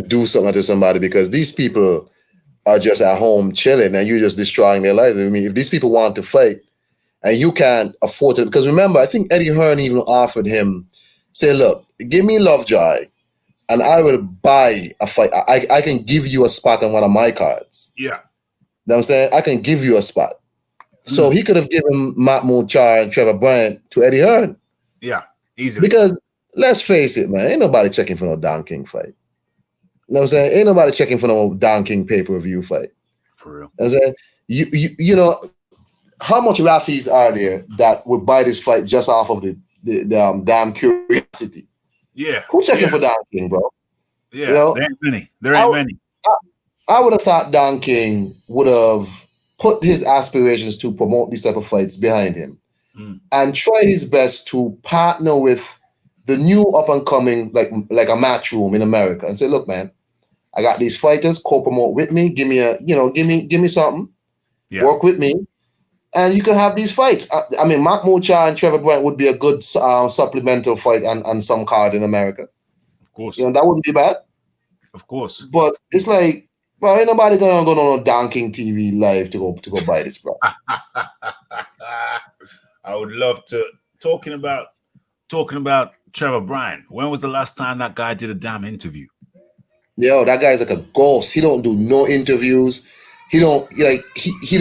do something to somebody, because these people are just at home chilling and you're just destroying their lives. I mean, if these people want to fight and you can't afford it, because remember, I think Eddie Hearn even offered him, say, look, give me Lovejoy and I will buy a fight. I can give you a spot on one of my cards. Yeah. You know what I'm saying? I can give you a spot. So he could have given Mahmoud Charr and Trevor Bryant to Eddie Hearn. Yeah, easily. Because let's face it, man, ain't nobody checking for no Don King fight. You know what I'm saying? Ain't nobody checking for no Don King pay-per-view fight. For real. You know what I'm saying? You know, how much Rafis are there that would buy this fight just off of the damn curiosity? Yeah. Who checking for Don King, bro? Yeah, you know, there ain't many. There ain't many. I would have thought Don King would have put his aspirations to promote these type of fights behind him and try his best to partner with the new up-and-coming, like a Matchroom in America, and say, look, man, I got these fighters, co-promote with me, give me something, work with me, and you can have these fights. I mean, Mahmoud Charr and Trevor Bryant would be a good supplemental fight on some card in America. Of course. You know, that wouldn't be bad. Of course. But it's like, bro, ain't nobody gonna go on Don King TV live to go buy this, bro. I would love to. Talking about Trevor Bryant. When was the last time that guy did a damn interview? Yo, that guy's like a ghost. He don't do no interviews. He don't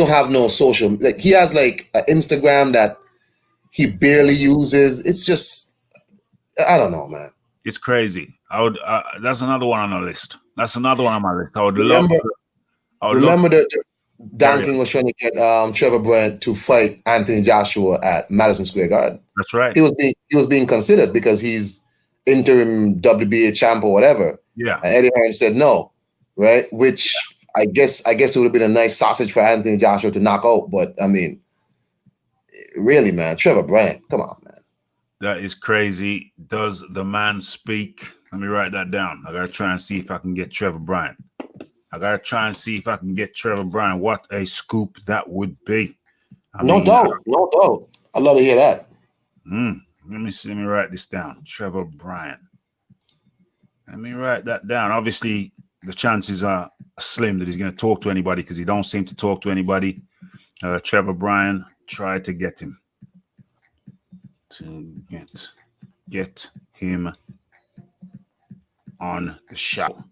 have no social. Like, he has like an Instagram that he barely uses. It's just, I don't know, man. It's crazy. I would. That's another one on the list. That's another one on my list. I would love. Remember that Don King was trying to get Trevor Bryant to fight Anthony Joshua at Madison Square Garden. That's right. He was being considered because he's interim WBA champ or whatever. Yeah. And Eddie Hearn said no, right? Which I guess it would have been a nice sausage for Anthony Joshua to knock out. But I mean, really, man, Trevor Bryant, come on, man. That is crazy. Does the man speak? Let me write that down. I gotta try and see if I can get Trevor Bryant. What a scoop that would be. No doubt. I'd love to hear that. Let me write this down. Trevor Bryant. Let me write that down. Obviously, the chances are slim that he's going to talk to anybody because he don't seem to talk to anybody. Trevor Bryant, try to get him. To get him on the show.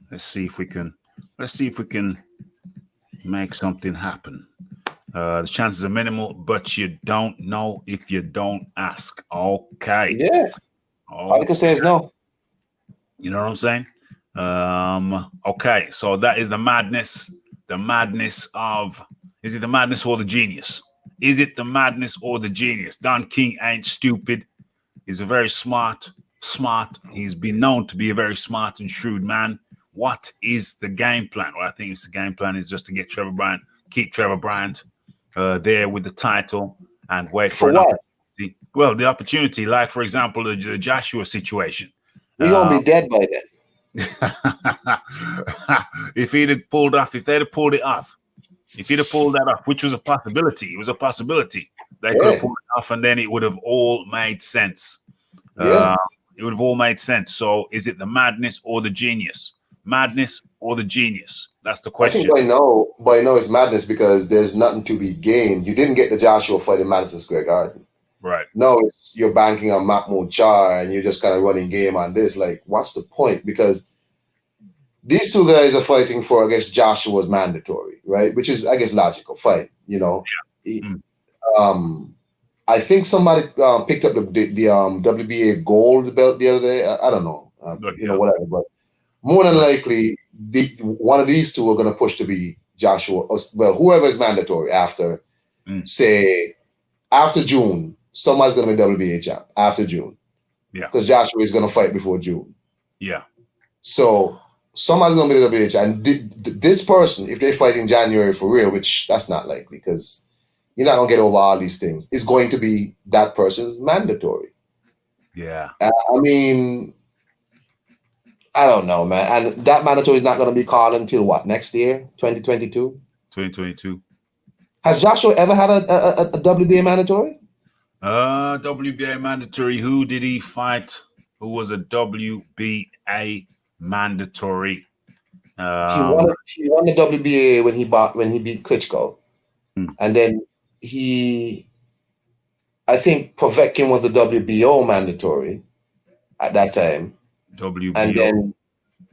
Let's see if we can make something happen. The chances are minimal, but you don't know if you don't ask. Okay. Yeah. All I can say is no. You know what I'm saying? Okay. So that is the madness. The madness of, is it the madness or the genius? Is it the madness or the genius? Don King ain't stupid. He's a very smart. He's been known to be a very smart and shrewd man. What is the game plan? Well, I think the game plan is just to get Trevor Bryant, keep Trevor Bryant, there with the title and wait For for an what? opportunity. Well, the opportunity, like for example, the Joshua situation. You're gonna be dead by then. If they'd have pulled it off, if he'd have pulled that off, which was a possibility, it was a possibility. They could have pulled it off, and then it would have all made sense. Yeah. It would have all made sense. So, is it the madness or the genius? Madness or the genius? That's the question. I think by now it's madness because there's nothing to be gained. You didn't get the Joshua fight in Madison Square Garden. Right. No, you're banking on Mahmoud Charr and you're just kind of running game on this. Like, what's the point? Because these two guys are fighting for, I guess, Joshua's mandatory, right? Which is, I guess, logical fight. You know, I think somebody picked up the WBA gold belt the other day. I don't know, whatever. But more than likely, one of these two are going to push to be Joshua. Well, whoever is mandatory after, say, after June. Somebody's going to be WBA champ after June. Yeah. Because Joshua is going to fight before June. Yeah. So somebody's going to be the WBA champ. And this person, if they fight in January for real, which that's not likely because you're not going to get over all these things, is going to be that person's mandatory. Yeah. I mean, I don't know, man. And that mandatory is not going to be called until what, next year? 2022? 2022. Has Joshua ever had a WBA mandatory? WBA mandatory. Who did he fight? Who was a WBA mandatory? He won the WBA when he beat Klitschko, and then I think Povetkin was the WBO mandatory at that time. WBO. And then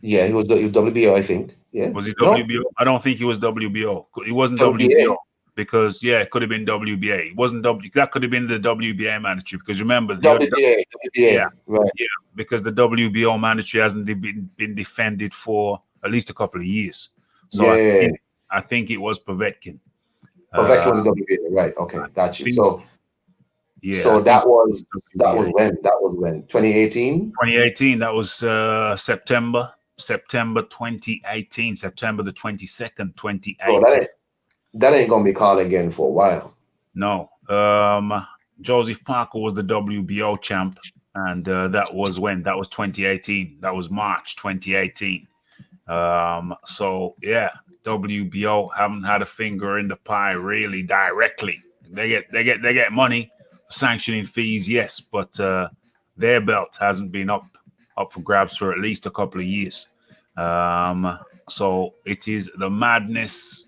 he was WBO, I think. Yeah. Was he WBO? No? I don't think he was WBO. He wasn't WBO. Because it could have been WBA. It wasn't that could have been the WBA mandatory because remember WBA, right? Yeah, because the WBO mandatory hasn't been defended for at least a couple of years. So I think it was Povetkin. Povetkin was the WBA, right? Okay, got you. So that was when 2018. 2018. That was September 2018. September the 22nd, 2018. Oh, that ain't gonna be called again for a while. No. Joseph Parker was the WBO champ, and that was when? That was 2018. That was March 2018. So yeah, WBO haven't had a finger in the pie really directly. They get money, sanctioning fees, yes, but their belt hasn't been up for grabs for at least a couple of years. So it is the madness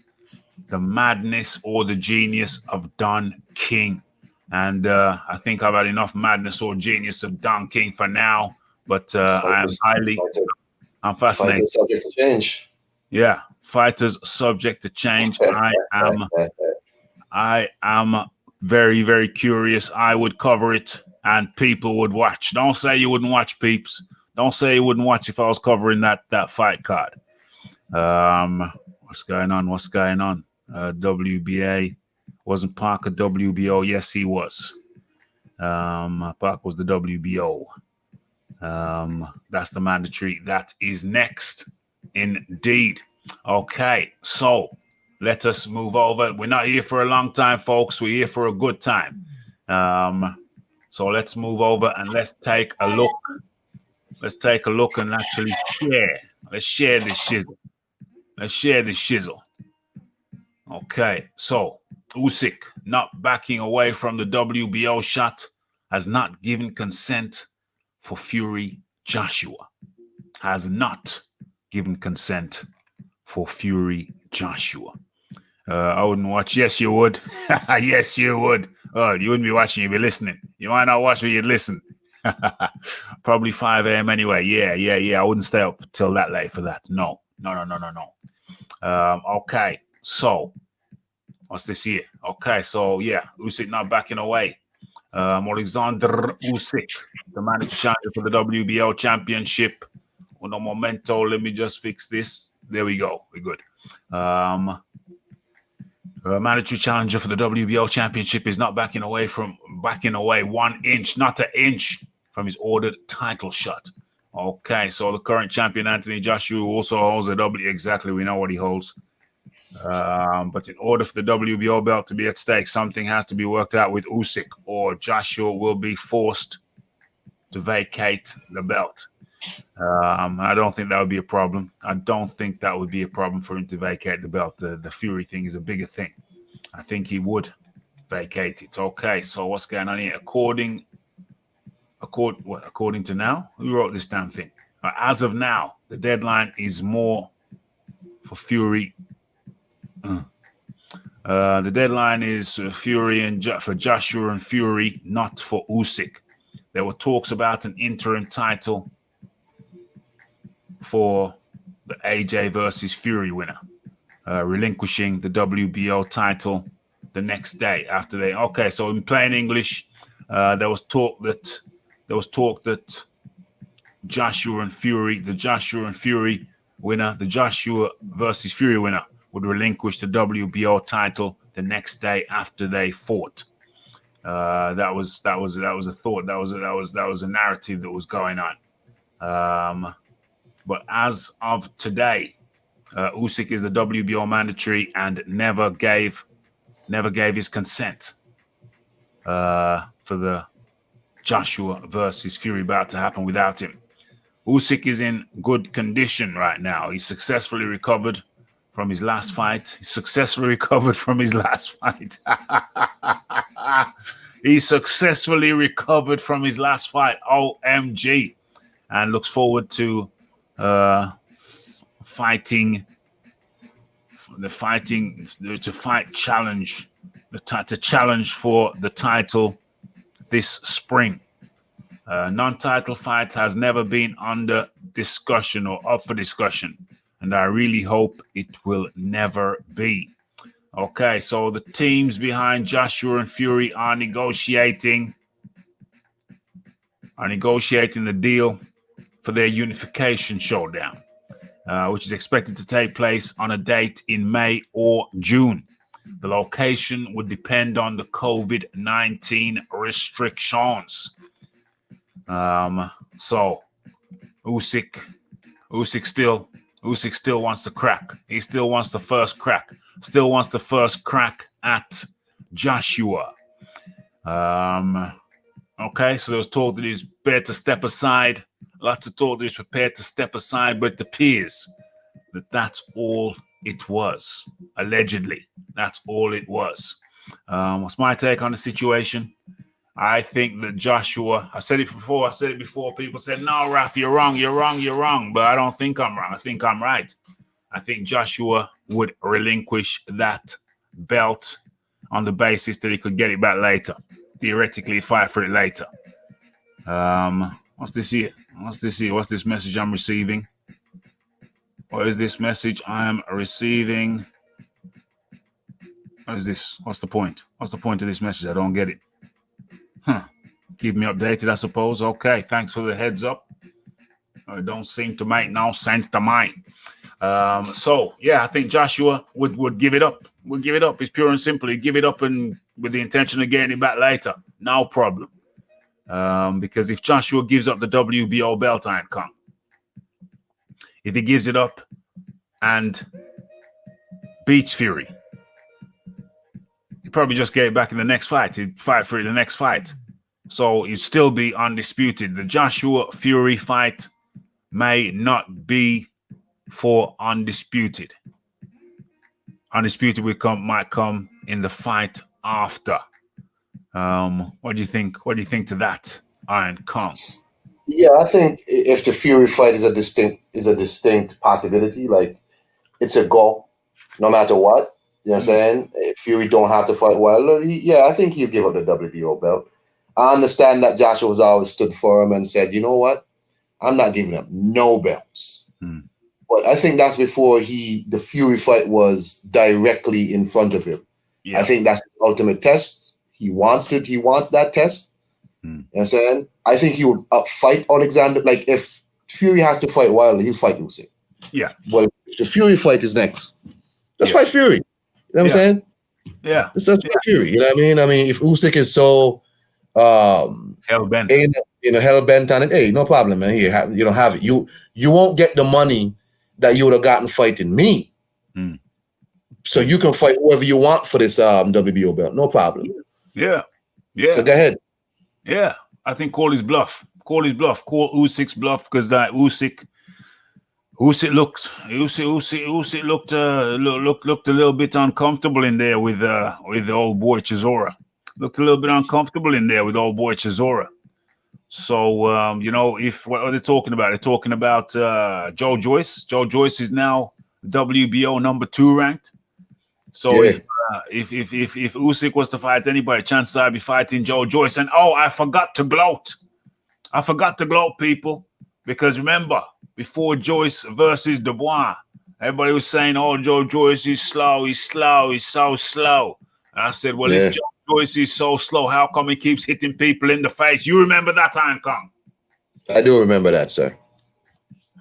or the genius of Don King. And I think I've had enough madness or genius of Don King for now. But I'm fascinated. Fighters subject to change. Yeah, fighters subject to change. I am very, very curious. I would cover it and people would watch. Don't say you wouldn't watch, peeps. Don't say you wouldn't watch if I was covering that fight card. What's going on? WBA. Wasn't Parker WBO? Yes, he was. Parker was the WBO. That's the mandatory. That is next. Indeed. Okay, so let us move over. We're not here for a long time, folks. We're here for a good time. So let's move over and let's take a look. Let's take a look and actually share. Let's share this shizzle. Okay, so Usyk not backing away from the WBO shot, has not given consent for Fury Joshua. Has not given consent for Fury Joshua. I wouldn't watch. Yes, you would. Yes, you would. Oh, you wouldn't be watching. You'd be listening. You might not watch, but you'd listen. Probably 5 a.m. anyway. Yeah. I wouldn't stay up till that late for that. No. Okay, so what's this here? Okay, so yeah, Usyk not backing away. Alexander Usyk, the manager challenger for the WBO championship. Uno momento, let me just fix this. There we go. We're good. Mandatory challenger for the WBO championship is not backing away 1 inch, not an inch from his ordered title shot. Okay, so the current champion Anthony Joshua also holds a W. Exactly, we know what he holds. But in order for the WBO belt to be at stake, something has to be worked out with Usyk, or Joshua will be forced to vacate the belt. I don't think that would be a problem. I don't think that would be a problem for him to vacate the belt. The Fury thing is a bigger thing. I think he would vacate it. Okay, so what's going on here? According to now? Who wrote this damn thing? As of now, the deadline is more for Fury. The deadline is Fury and for Joshua and Fury, not for Usyk. There were talks about an interim title for the AJ versus Fury winner, relinquishing the WBO title the next day after they. Okay, so in plain English, there was talk that Joshua and Fury, the Joshua and Fury winner, the Joshua versus Fury winner, would relinquish the WBO title the next day after they fought. That was a thought. That was a narrative that was going on. But as of today, Usyk is the WBO mandatory and never gave his consent for the Joshua versus Fury bout to happen without him. Usyk is in good condition right now. He successfully recovered from his last fight. He successfully recovered from his last fight. He successfully recovered from his last fight. OMG. And looks forward to fighting to challenge for the title this spring. Non-title fight has never been under discussion or up for discussion, and I really hope it will never be. Okay, so the teams behind Joshua and Fury are negotiating the deal for their unification showdown, which is expected to take place on a date in May or June. The location would depend on the COVID-19 restrictions. So Usyk still wants the crack. He still wants the first crack. Still wants the first crack at Joshua. Okay, so there's talk that he's prepared to step aside. Lots of talk that he's prepared to step aside, but it appears that that's all it was. Allegedly, that's all it was. What's my take on the situation? I think that Joshua, I said it before, people said, no, Raf, you're wrong. But I don't think I'm wrong. I think I'm right. I think Joshua would relinquish that belt on the basis that he could get it back later. Theoretically, fight for it later. What's this here? What's this message I'm receiving? What is this message I am receiving? What is this? What's the point? What's the point of this message? I don't get it. Keep me updated, I suppose. Okay, thanks for the heads up. It don't seem to make no sense to me. So yeah, I think Joshua would give it up. Would give it up. It's pure and simple. He'd give it up and with the intention of getting it back later. No problem. Because if Joshua gives up the WBO belt, I ain't come. If he gives it up and beats Fury, he'd probably just get it back in the next fight. He'd fight for it in the next fight. So he'd still be undisputed. The Joshua Fury fight may not be for undisputed. Undisputed might come in the fight after. What do you think? What do you think to that, Iron Kong? Yeah, I think if the Fury fight is a distinct possibility, like it's a go, no matter what. You know what I'm saying? If Fury don't have to fight Wilder, I think he'll give up the WBO belt. I understand that Joshua was always stood firm and said, you know what? I'm not giving up no belts. But I think that's before the Fury fight was directly in front of him. Yeah. I think that's the ultimate test. He wants it. He wants that test. You know what I'm saying? I think he would fight Alexander. Like if Fury has to fight Wilder, he'll fight Usyk. Yeah. Well, if the Fury fight is next, let's fight Fury. You know what I'm saying? Yeah. Let's fight Fury. You know what I mean? I mean, if Usyk is so hell-bent. Hell-bent on it, hey, no problem, man. Here, you don't have it. You won't get the money that you would have gotten fighting me. So you can fight whoever you want for this WBO belt. No problem. Yeah. So go ahead. Yeah. I think call his bluff. Call Usyk's bluff because that Usyk looked a little bit uncomfortable in there with the old boy Chisora. Looked a little bit uncomfortable in there with old boy Chisora. So if what are they talking about? They're talking about Joe Joyce. Joe Joyce is now WBO number 2 ranked. So if Usyk was to fight anybody, chances are I'd be fighting Joe Joyce. And I forgot to gloat. People, because remember, before Joyce versus Dubois, everybody was saying, Joe Joyce is slow, he's so slow. And I said, well, if Joe Joyce is so slow, how come he keeps hitting people in the face? You remember that time, Kong? I do remember that, sir.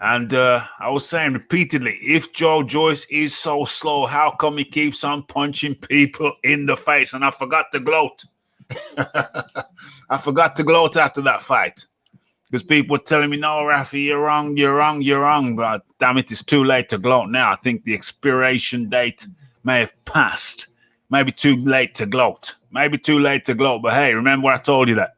And I was saying repeatedly, if Joe Joyce is so slow, how come he keeps on punching people in the face? And I forgot to gloat. I forgot to gloat after that fight. Because people were telling me, no, Rafi, you're wrong. But damn it, it's too late to gloat now. I think the expiration date may have passed. Maybe too late to gloat. But hey, remember I told you that.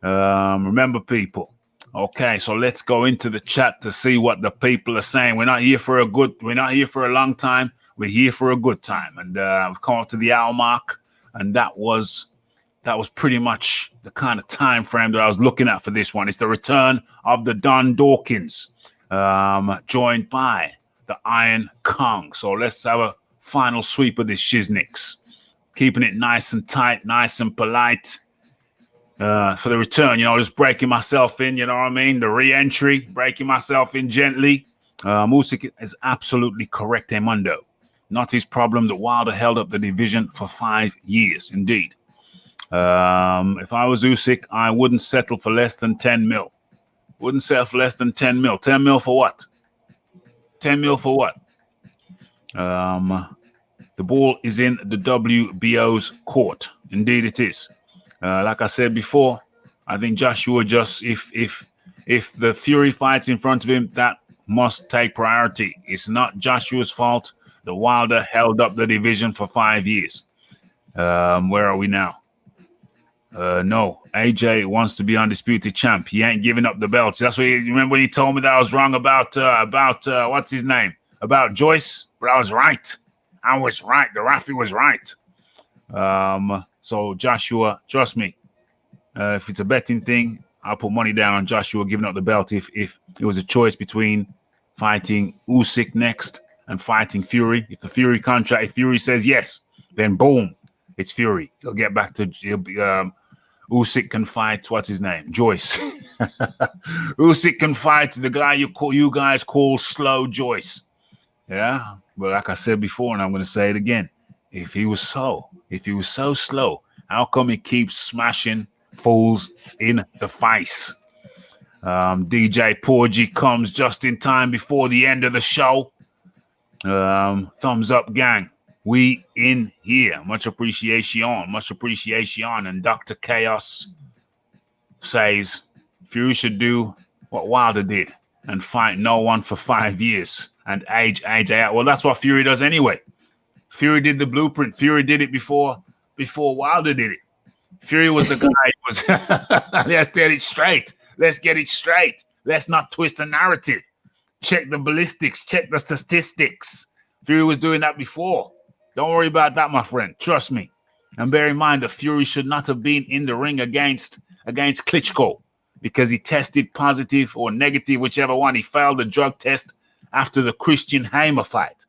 Remember, people. Okay, so let's go into the chat to see what the people are saying. We're not here for a long time. We're here for a good time. And we've come up to the hour mark. And that was pretty much the kind of time frame that I was looking at for this one. It's the return of the Don Dawkins, joined by the Iron Kong. So let's have a final sweep of this shiznix, keeping it nice and tight, nice and polite for the return. Just breaking myself in, you know what I mean? The re-entry, breaking myself in gently. Usyk is absolutely correct, Emundo. Not his problem that Wilder held up the division for 5 years, indeed. If I was Usyk, I wouldn't settle for less than 10 mil. 10 mil. 10 mil for what? 10 mil for what? The ball is in the WBO's court. Indeed it is. Like I said before, I think Joshua just, if the Fury fights in front of him, that must take priority. It's not Joshua's fault that Wilder held up the division for 5 years. Where are we now? No, AJ wants to be undisputed champ. He ain't giving up the belts. That's what you remember when he told me that I was wrong about what's his name? About Joyce, but I was right. The Rafi was right. So Joshua, trust me, if it's a betting thing, I'll put money down on Joshua giving up the belt if it was a choice between fighting Usyk next and fighting Fury. If the Fury contract, if Fury says yes, then boom, it's Fury. He'll get back to Usyk can fight, what's his name? Joyce. Usyk can fight the guy you guys call Slow Joyce. Yeah, but like I said before, and I'm going to say it again, if he was so slow, how come he keeps smashing fools in the face? DJ Porgy comes just in time before the end of the show. Thumbs up, gang. We in here. Much appreciation. And Dr. Chaos says Fury should do what Wilder did and fight no one for 5 years and age AJ out. Well, that's what Fury does anyway. Fury did the blueprint. Fury did it before Wilder did it. Fury was the guy who was let's get it straight. Let's not twist the narrative. Check the ballistics, check the statistics. Fury was doing that before. Don't worry about that, my friend. Trust me. And bear in mind that Fury should not have been in the ring against Klitschko because he tested positive or negative, whichever one. He failed the drug test after the Christian Hamer fight.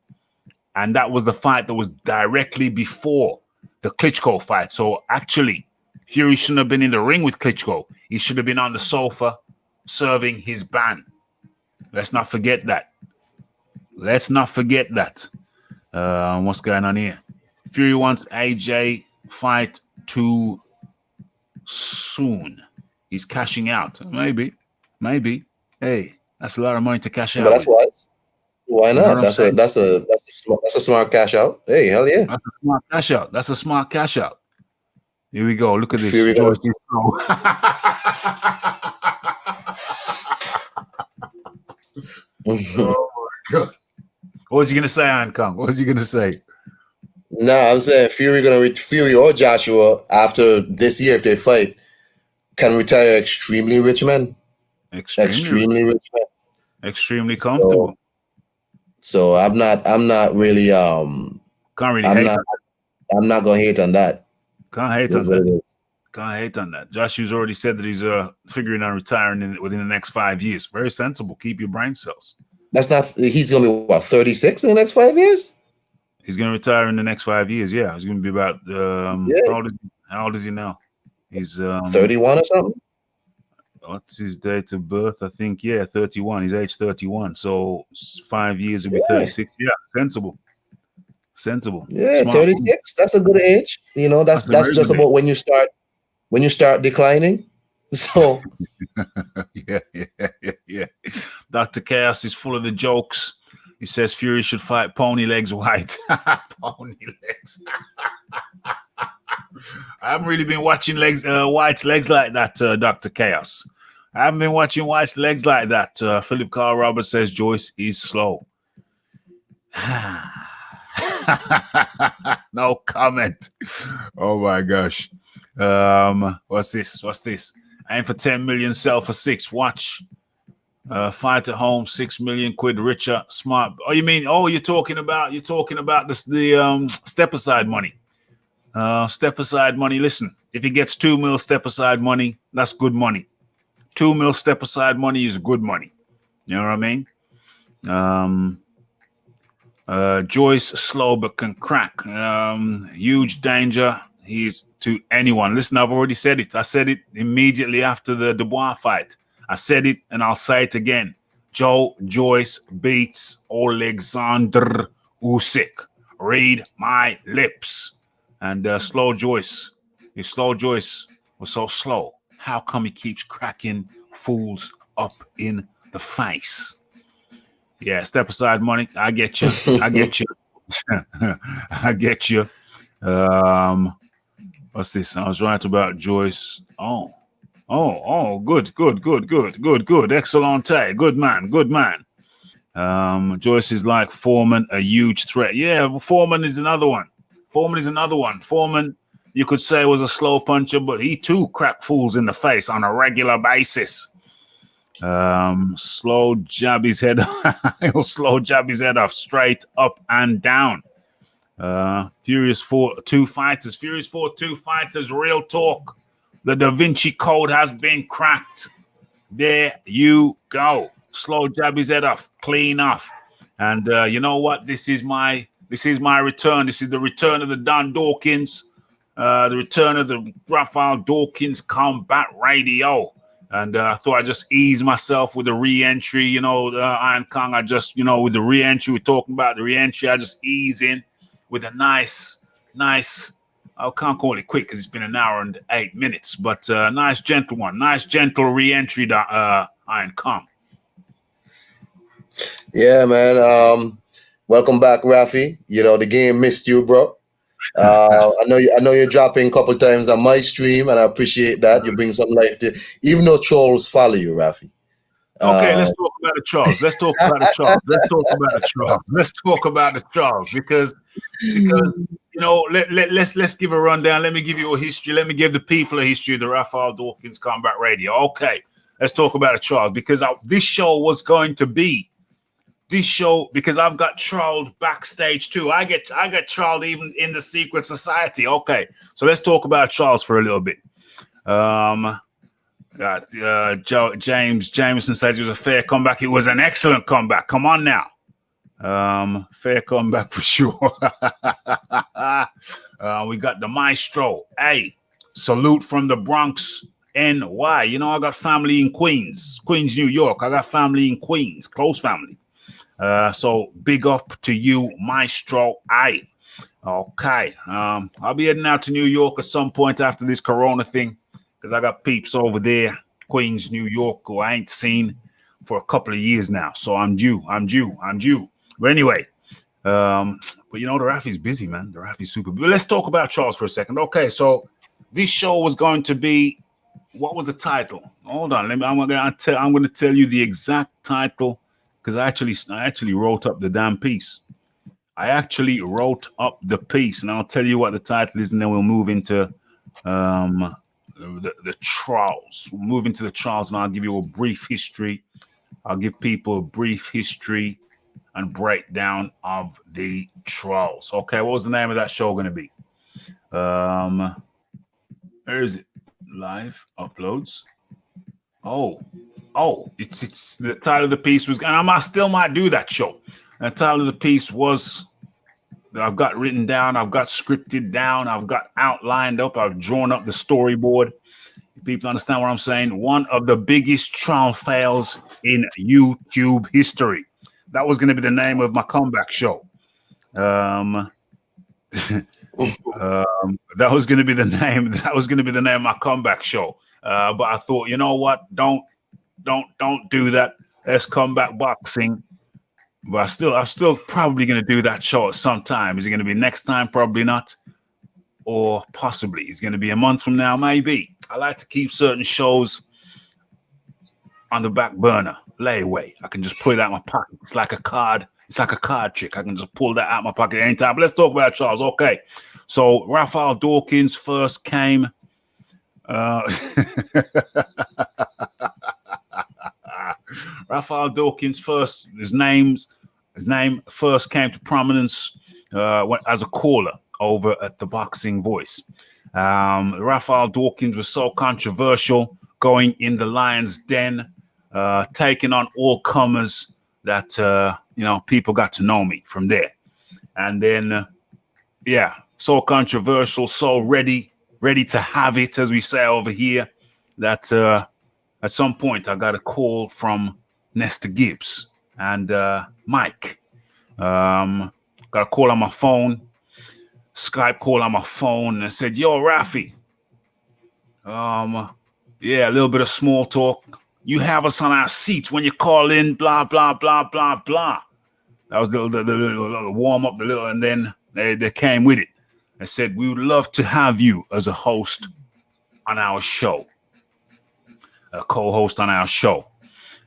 And that was the fight that was directly before the Klitschko fight. So actually, Fury shouldn't have been in the ring with Klitschko. He should have been on the sofa serving his ban. Let's not forget that. What's going on here? Fury wants AJ fight too soon. He's cashing out. Maybe. Hey, that's a lot of money to cash out. But that's wise. Why not? That's a smart cash out. Hey, hell yeah. That's a smart cash out. Here we go. Look at this. Fury Oh my God. What was he going to say, Ankang? What was he going to say? No, I'm saying Fury or Joshua after this year, if they fight, can retire extremely rich men. Extremely, Extremely rich men. extremely So comfortable. so I'm not really Can't really I'm hate not on that. I'm not gonna hate on that. Can't hate Is on what that. it is. Can't hate on that. Joshua's already said that he's figuring on retiring within the next 5 years. Very sensible. Keep your brain cells. That's not he's gonna be what 36 in the next 5 years? He's going to retire in the next 5 years. Yeah, he's going to be about Yeah, how old is he now? He's 31 or something. what's his date of birth? I think 31. He's age 31. So 5 years will be Yeah, 36. Yeah, sensible, yeah, smart move. 36. That's a good age. You know, That's a that's very just good age. about when you start declining. So Yeah. Dr. Chaos is full of the jokes. He says Fury should fight Pony Legs White. Pony Legs. I haven't really been watching White's legs like that, Dr. Chaos. I haven't been watching White's legs like that. Philip Carl Roberts says Joyce is slow. No comment. Oh my gosh. What's this? Aim for 10 million, sell for 6. Watch. Fight at home, 6 million quid richer, smart. Oh, you mean? Oh, you're talking about the step aside money. Step aside money. Listen, if he gets 2 mil step aside money, that's good money. 2 mil step aside money is good money. You know what I mean? Joyce slow but can crack. Huge danger. He's to anyone. Listen, I've already said it. I said it immediately after the Dubois fight. I said it and I'll say it again. Joe Joyce beats Alexander Usyk. Read my lips. And slow Joyce. If slow Joyce was so slow, how come he keeps cracking fools up in the face? Yeah, step aside money. I get you. I get you. I get you. What's this? I was right about Joyce. Oh, good. Excellent. Good man. Joyce is like Foreman, a huge threat. Yeah, Foreman is another one. Foreman, you could say, was a slow puncher, but he too cracked fools in the face on a regular basis. Slow jab his head. He'll slow jab his head off, straight up and down. Furious fought 2 fighters. Real talk. The Da Vinci Code has been cracked. There you go. Slow jab his head off, clean off. And you know what? This is my return. This is the return of the Don Dawkins, the return of the Raphael Dawkins Combat Radio. And I thought I'd just ease myself with the re-entry, Iron Kong. I just, with the re-entry, we're talking about the re-entry. I just ease in with a nice, I can't call it quick because it's been an hour and 8 minutes, but nice, gentle one. Nice, gentle re-entry, Iron Kong. yeah, man. Welcome back, Rafi. The game missed you, bro. I know you're dropping a couple times on my stream, and I appreciate that. You bring some life to, even though trolls follow you, Rafi. Okay, let's talk about the Charles. Let's talk about the Charles because let's give a rundown. Let me give you a history. Let me give the people a history of the Raphael Dawkins Combat Radio. Okay, let's talk about the Charles because this show was going to be. This show, because I've got trolled backstage too. I get trolled even in the secret society. Okay, so let's talk about Charles for a little bit. James Jameson says it was a fair comeback. It was an excellent comeback. Come on now. Fair comeback for sure. We got the Maestro. Hey, salute from the Bronx, NY. I got family in Queens, New York. I got family in Queens, close family. So big up to you, Maestro. Okay. I'll be heading out to New York at some point after this Corona thing because I got peeps over there, Queens, New York, who I ain't seen for a couple of years now. So I'm due. But anyway, the Rafi's busy, man. The Rafi's super busy. But let's talk about Charles for a second. Okay, so this show was going to be, what was the title? Hold on, I'm going to tell you the exact title. Because I actually wrote up the damn piece. I actually wrote up the piece, and I'll tell you what the title is, and then we'll move into the trials. We'll move into the trials, and I'll give you a brief history. I'll give people a brief history and breakdown of the trials. Okay, what was the name of that show going to be? Where is it? Live uploads. Oh, it's the title of the piece was, and I still might do that show. The title of the piece was that I've got written down, I've got scripted down, I've got outlined up, I've drawn up the storyboard. People understand what I'm saying? One of the biggest trial fails in YouTube history. That was going to be the name of my comeback show. That was going to be the name. That was going to be the name of my comeback show. But I thought, you know what? Don't do that. Let's Combat Boxing. But I'm still probably going to do that show at some time. Is it going to be next time? Probably not. Or possibly. It's going to be a month from now, maybe. I like to keep certain shows on the back burner, layaway. I can just pull it out of my pocket. It's like a card. It's like a card trick. I can just pull that out of my pocket anytime. But let's talk about Charles. Okay. So Raphael Dawkins first came. Raphael Dawkins first. His name first came to prominence as a caller over at the Boxing Voice. Raphael Dawkins was so controversial, going in the Lion's Den, taking on all comers that people got to know me from there. And then, so controversial, so ready to have it, as we say over here, that at some point I got a call from Nestor Gibbs and Mike. Got a call on my phone, Skype call on my phone, and said, "Yo, Rafi, a little bit of small talk. You have us on our seats when you call in, blah, blah, blah, blah, blah." That was the warm up, and then they came with it. They said, "We would love to have you as a host on our show, a co-host on our show."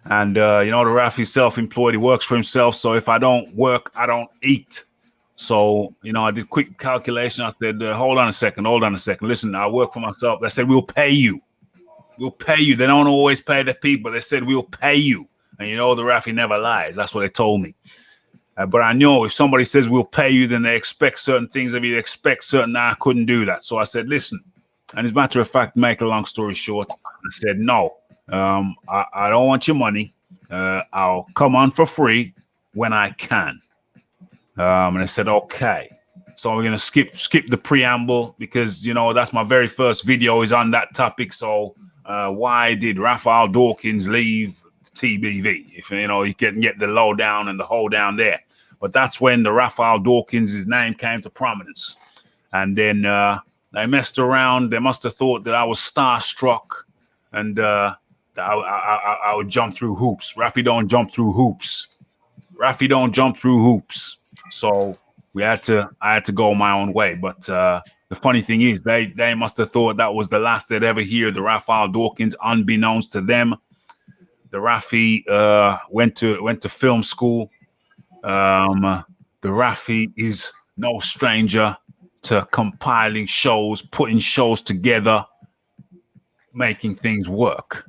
And, the Rafi's self-employed. He works for himself. So if I don't work, I don't eat. So, I did quick calculation. I said, hold on a second. Listen, I work for myself. They said, we'll pay you. They don't always pay the people. They said, we'll pay you. And the Rafi never lies. That's what they told me. But I know if somebody says we'll pay you, then they expect certain things. If you expect certain, I couldn't do that. So I said, listen. And as a matter of fact, make a long story short, I said, no, I don't want your money. I'll come on for free when I can. And I said, okay. So we're going to skip the preamble because, that's my very first video is on that topic. So why did Raphael Dawkins leave TBV? If, you can get the lowdown and the whole down there. But that's when the Raphael Dawkins, his name came to prominence. And then they messed around. They must have thought that I was starstruck and I would jump through hoops. Rafi don't jump through hoops. So I had to go my own way. But the funny thing is, they must have thought that was the last they'd ever hear the Raphael Dawkins, unbeknownst to them. The Rafi went to film school. The Rafi is no stranger to compiling shows, putting shows together, making things work.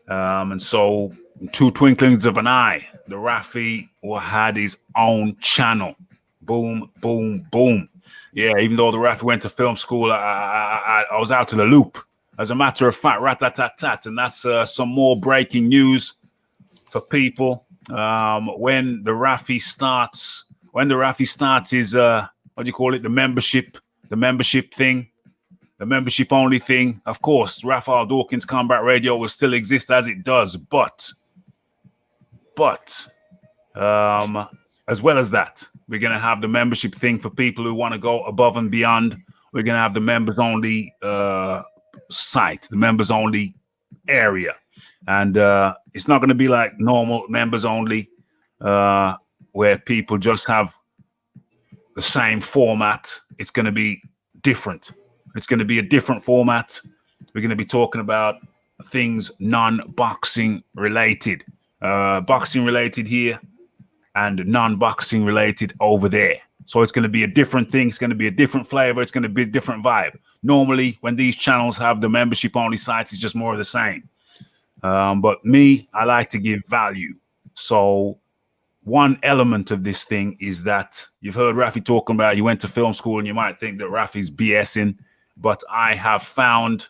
And so, in two twinklings of an eye, the Rafi had his own channel. Boom, boom, boom. Yeah, even though the Rafi went to film school, I was out of the loop. As a matter of fact, rat-tat-tat-tat. And that's some more breaking news for people. When the Rafi starts his, what do you call it? The membership thing. The membership only thing, of course, Raphael Dawkins Combat Radio will still exist as it does. But as well as that, we're going to have the membership thing for people who want to go above and beyond. We're going to have the members only site, the members only area. And it's not going to be like normal members only where people just have the same format. It's going to be different. It's going to be a different format. We're going to be talking about things non-boxing related. Boxing related here and non-boxing related over there. So it's going to be a different thing. It's going to be a different flavor. It's going to be a different vibe. Normally, when these channels have the membership-only sites, it's just more of the same. But me, I like to give value. So one element of this thing is that you've heard Rafi talking about you went to film school, and you might think that Rafi's BSing, but I have found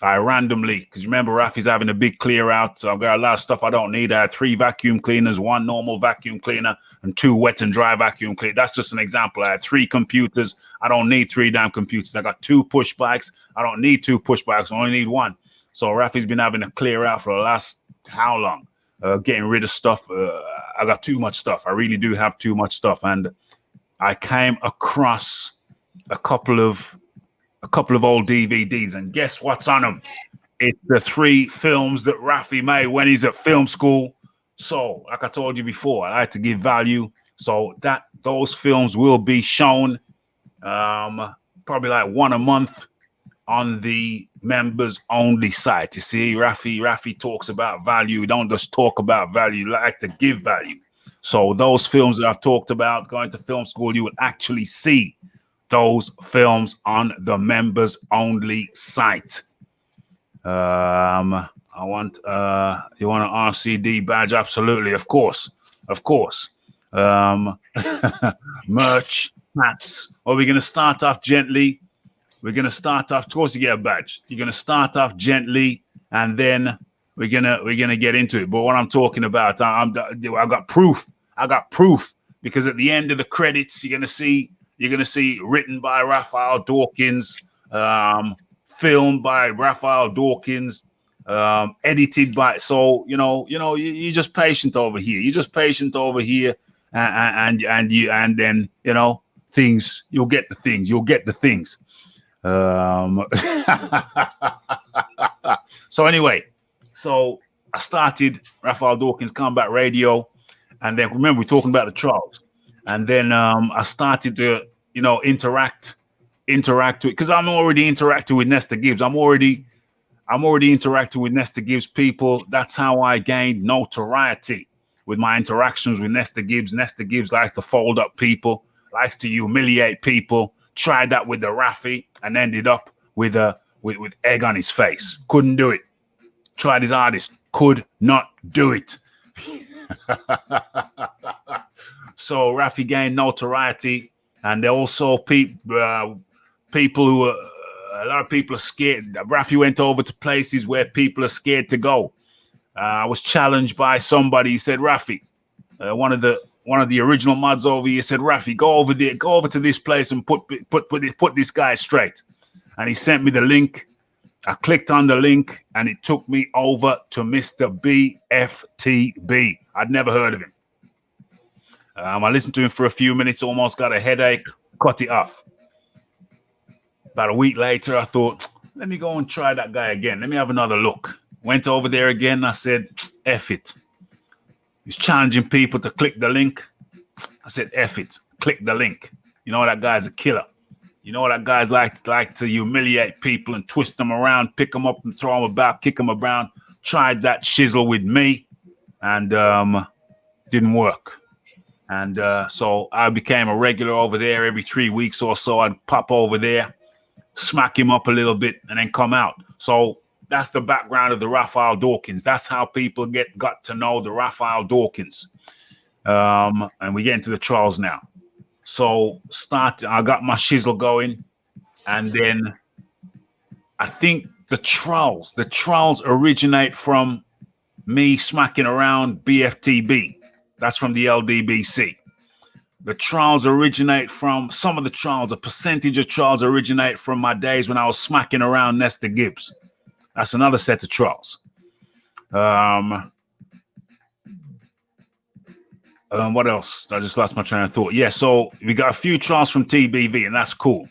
I randomly, because remember Rafi's having a big clear out, so I've got a lot of stuff I don't need. I had 3 vacuum cleaners, 1 normal vacuum cleaner, and 2 wet and dry vacuum cleaners. That's just an example. I had 3 computers. I don't need 3 damn computers. I got 2 push bikes. I don't need 2 push bikes. I only need 1. So Rafi's been having a clear out for the last how long? Getting rid of stuff. I got too much stuff. I really do have too much stuff. And I came across a couple of old DVDs, and guess what's on them? It's the 3 films that Rafi made when he's at film school. So, like I told you before, I like to give value. So that those films will be shown probably like 1 a month on the members only site. You see, Rafi talks about value. We don't just talk about value, we like to give value. So those films that I've talked about going to film school, you will actually see those films on the members only site. I want you want an RCD badge? Absolutely, of course. Merch, hats. Well, we're gonna start off gently. We're gonna start off. Of course, you get a badge. You're gonna start off gently, and then we're gonna get into it. But what I'm talking about, I got proof. I got proof because at the end of the credits, you're gonna see written by Raphael Dawkins, filmed by Raphael Dawkins, edited by. So you're just patient over here. You're just patient over here, and then things. You'll get the things. You'll get the things. So anyway, so I started Raphael Dawkins Combat Radio, and then remember we're talking about the Charles. And then I started to, interact with, because I'm already interacting with Nesta Gibbs. I'm already interacting with Nesta Gibbs people. That's how I gained notoriety with my interactions with Nesta Gibbs. Nesta Gibbs likes to fold up people, likes to humiliate people. Tried that with the Rafi and ended up with egg on his face. Couldn't do it. Tried his hardest. Could not do it. So Rafi gained notoriety, and there also people who a lot of people are scared. Rafi went over to places where people are scared to go. I was challenged by somebody. He said, Rafi, one of the original mods over here said, Rafi, go over there, go over to this place and put this guy straight. And he sent me the link. I clicked on the link, and it took me over to Mr. BFTB. I'd never heard of him. I listened to him for a few minutes, almost got a headache, cut it off. About a week later, I thought, let me go and try that guy again. Let me have another look. Went over there again. I said, F it. He's challenging people to click the link. I said, F it. Click the link. You know that guy's a killer. You know that guy's like to humiliate people and twist them around, pick them up and throw them about, kick them around. Tried that shizzle with me, and didn't work. And so I became a regular over there. Every 3 weeks or so, I'd pop over there, smack him up a little bit, and then come out. So that's the background of the Raphael Dawkins. That's how people got to know the Raphael Dawkins. And we get into the Charles now. So I got my shizzle going, and then I think the Charles originate from me smacking around BFTB. That's from the LDBC. The trials originate from some of the trials. A percentage of trials originate from my days when I was smacking around Nesta Gibbs. That's another set of trials. What else? I just lost my train of thought. Yeah, so we got a few trials from TBV, and that's cool.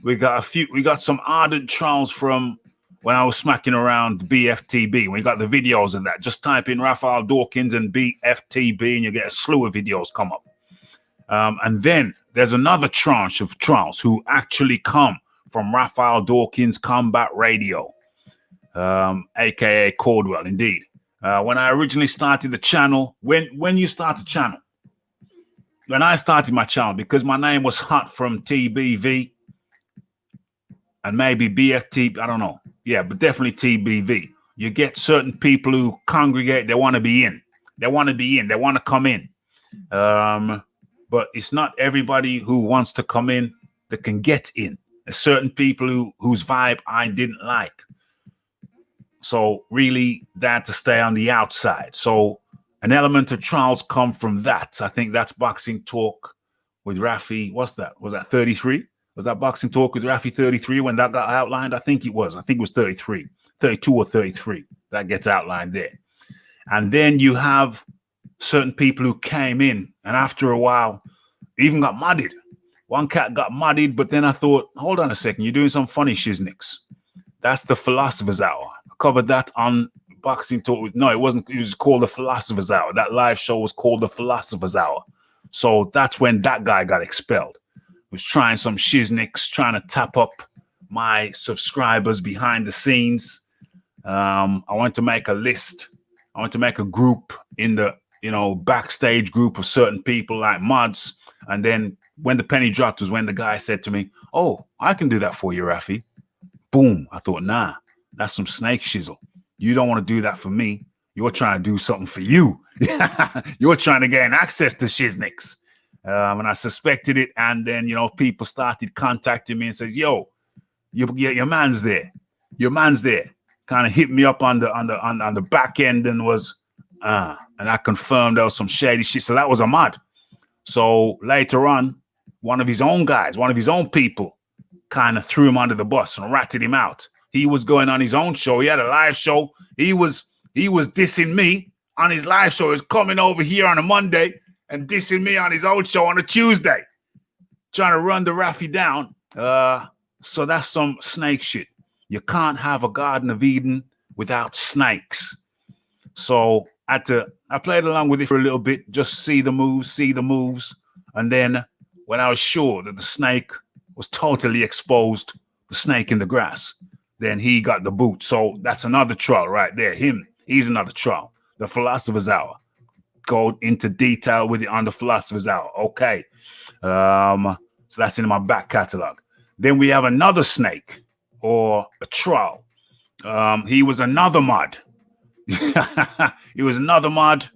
We got some ardent trials from when I was smacking around BFTB. We got the videos of that. Just type in Raphael Dawkins and BFTB, and you get a slew of videos come up. And then there's another tranche of trials who actually come from Raphael Dawkins Combat Radio, aka Caldwell, indeed. When I originally started the channel, when you start a channel, when I started my channel, because my name was hot from TBV and maybe BFT, I don't know. Yeah, but definitely TBV. You get certain people who congregate, they want to be in. They want to be in. They want to come in. But it's not everybody who wants to come in that can get in. There's certain people whose vibe I didn't like. So really that to stay on the outside. So an element of trials come from that. I think that's Boxing Talk with Rafi. What's that? Was that 33? Was that Boxing Talk with Rafi 33 when that got outlined? I think it was. I think it was 33, 32 or 33. That gets outlined there. And then you have certain people who came in and after a while even got mudded. One cat got mudded, but then I thought, hold on a second, you're doing some funny shiznicks. That's the Philosopher's Hour. I covered that on Boxing Talk. No, it wasn't. It was called the Philosopher's Hour. That live show was called the Philosopher's Hour. So that's when that guy got expelled. Was trying some shiznicks, trying to tap up my subscribers behind the scenes. I wanted to make a list. I wanted to make a group in the, backstage group of certain people like mods. And then when the penny dropped was when the guy said to me, "Oh, I can do that for you, Rafi." Boom. I thought, nah, that's some snake shizzle. You don't want to do that for me. You're trying to do something for you. You're trying to gain access to shiznicks. And I suspected it. And then, people started contacting me and says, "Yo, your man's there. Your man's there." Kind of hit me up on the back end and was, and I confirmed there was some shady shit. So that was a mod. So later on, one of his own guys, one of his own people, kind of threw him under the bus and ratted him out. He was going on his own show. He had a live show. He was dissing me on his live show. He was coming over here on a Monday and dissing me on his own show on a Tuesday, trying to run the Rafi down. So that's some snake shit. You can't have a Garden of Eden without snakes. So I played along with it for a little bit, just see the moves. And then when I was sure that the snake was totally exposed, the snake in the grass, then he got the boot. So that's another trial right there. He's another trial. The Philosopher's Hour. Go into detail with it on the Philosopher's Hour. Okay. So that's in my back catalog. Then we have another snake or a trial. He was another mod. He was another mod.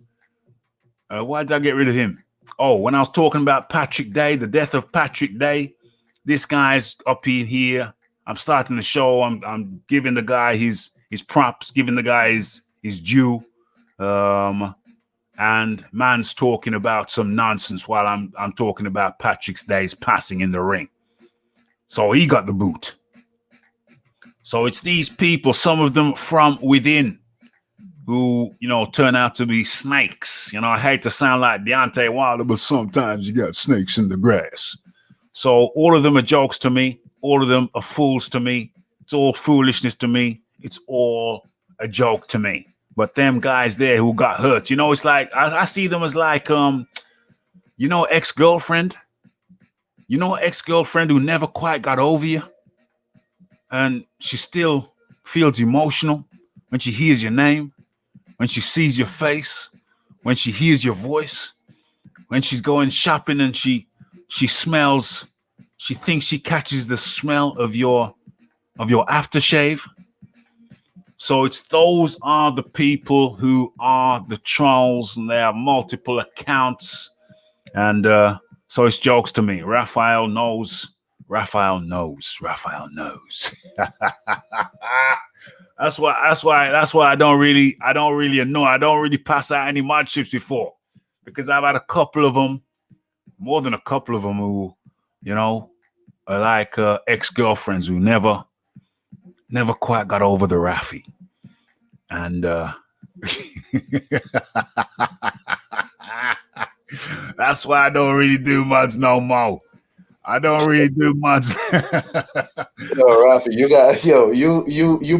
Why did I get rid of him? Oh, when I was talking about Patrick Day, the death of Patrick Day, this guy's up in here. I'm starting the show. I'm giving the guy his props, giving the guy his due. And man's talking about some nonsense while I'm talking about Patrick Day's passing in the ring. So he got the boot. So it's these people, some of them from within, who, turn out to be snakes. I hate to sound like Deontay Wilder, but sometimes you got snakes in the grass. So all of them are jokes to me. All of them are fools to me. It's all foolishness to me. It's all a joke to me. But them guys there who got hurt, it's like, I see them as like, ex-girlfriend. Ex-girlfriend who never quite got over you. And she still feels emotional when she hears your name, when she sees your face, when she hears your voice, when she's going shopping and she smells, she thinks she catches the smell of your aftershave. So those are the people who are the trolls, and they have multiple accounts. And so it's jokes to me. Raphael knows. That's why I don't really know. I don't really pass out any mod chips before, because I've had a couple of them, more than a couple of them, who, are like ex-girlfriends who never quite got over the Rafi. And that's why I don't really do mods no more. I don't really do much. Yo, Rafi, you've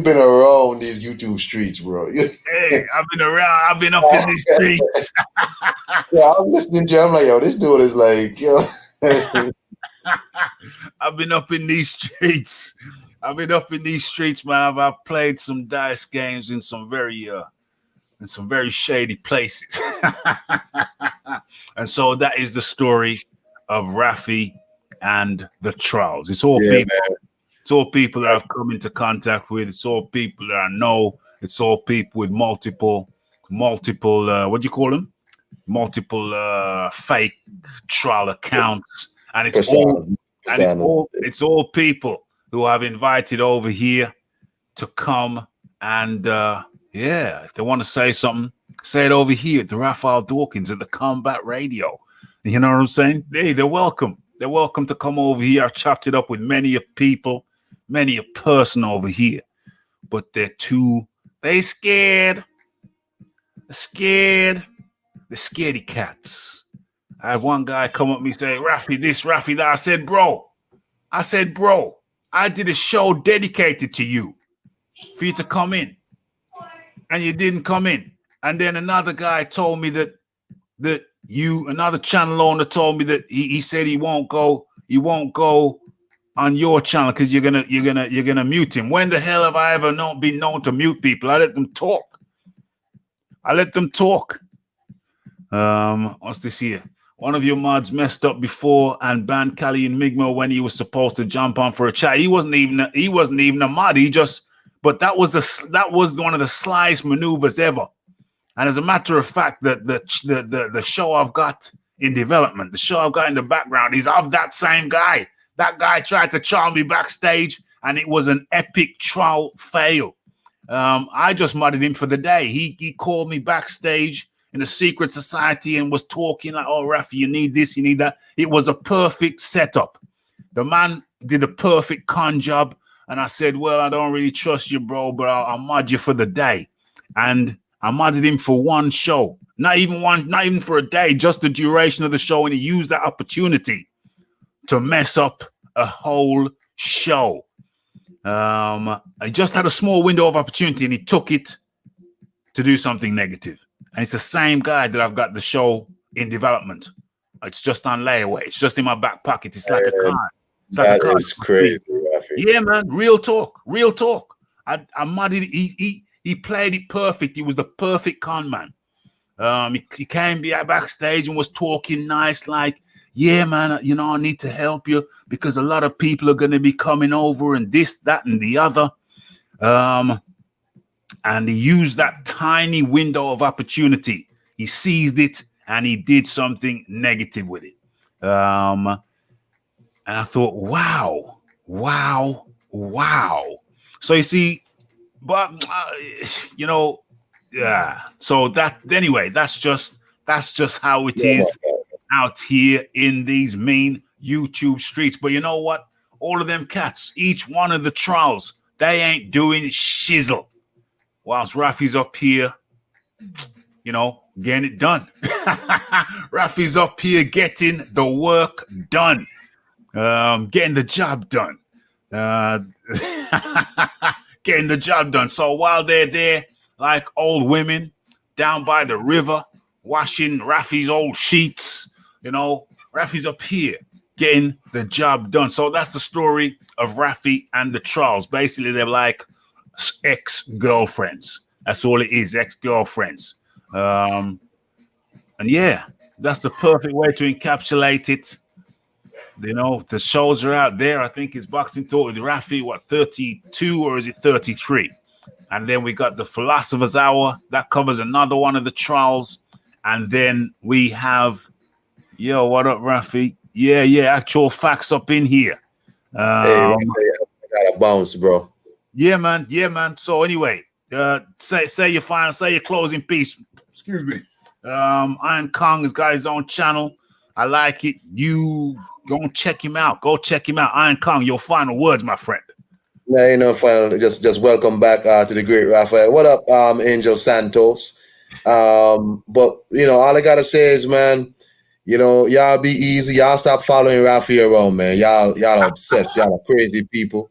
been around these YouTube streets, bro. Hey, I've been up in these streets. Yeah, I'm listening to you. I'm like, yo, this dude is like, yo. I've been up in these streets. Man. I've played some dice games in some very in some very shady places. And so that is the story of Rafi and the Charles. It's all people. Man. It's all people that I've come into contact with. It's all people that I know. It's all people with multiple, what do you call them? Multiple fake trial accounts. And it's all people who I've invited over here to come and if they want to say something, say it over here at the Raphael Dawkins at the Combat Radio. You know what I'm saying? Hey, they're welcome. They're welcome to come over here. I've chopped it up with many a people, many a person over here, but they scared. They're scaredy cats. I had one guy come up to me and say, Rafi this, Rafi that. I said, bro, I did a show dedicated to you for you to come in, and you didn't come in. And then another guy told me that another channel owner told me that he said he won't go on your channel because you're gonna mute him. When the hell have I ever been known to mute people? I let them talk. What's this here? One of your mods messed up before and banned Cali and Migmo when he was supposed to jump on for a chat. He wasn't even a mod. But that was one of the slyest maneuvers ever. And as a matter of fact, the show I've got in development, the show I've got in the background is of that same guy. That guy tried to trial me backstage, and it was an epic trial fail. I just modded him for the day. He called me backstage in a secret society and was talking like, oh, Rafi, you need this, you need that. It was a perfect setup. The man did a perfect con job. And I said, well, I don't really trust you, bro, but I'll mod you for the day. And I modded him for one show, not even for a day, just the duration of the show. And he used that opportunity to mess up a whole show. I just had a small window of opportunity and he took it to do something negative. And it's the same guy that I've got the show in development. It's just on layaway. It's just in my back pocket. It's like a card. That is crazy, Rafi. Yeah, man. Real talk. I modded. He played it perfect. He was the perfect con man. He came backstage and was talking nice, like, yeah, man, I need to help you because a lot of people are going to be coming over and this, that, and the other. And he used that tiny window of opportunity. He seized it and he did something negative with it. And I thought, wow. So you see, but yeah. So that's just how it is out here in these mean YouTube streets. But you know what? All of them cats, each one of the trials, they ain't doing shizzle. Whilst Rafi's up here, getting it done. Rafi's up here getting the work done. Getting the job done. Getting the job done. So while they're there, like old women down by the river, washing Rafi's old sheets, Rafi's up here getting the job done. So that's the story of Rafi and the Charles. Basically, they're like ex-girlfriends. That's all it is, ex-girlfriends. And yeah, that's the perfect way to encapsulate it. The shows are out there. I think it's Boxing Talk with Rafi, 32 or is it 33? And then we got the Philosopher's Hour. That covers another one of the trials. And then we have, what up, Rafi? Yeah, actual facts up in here. Hey, I gotta bounce, bro. Yeah, man. So anyway, say your final, say your closing piece. Excuse me. Iron Kong has got his own channel. I like it. You go and check him out. Go check him out. Iron Kong, your final words, my friend. No, final. Just welcome back to the great Raphael. What up, Angel Santos? But all I gotta say is, man, y'all be easy. Y'all stop following Rafi around, man. Y'all obsessed. Y'all are crazy people.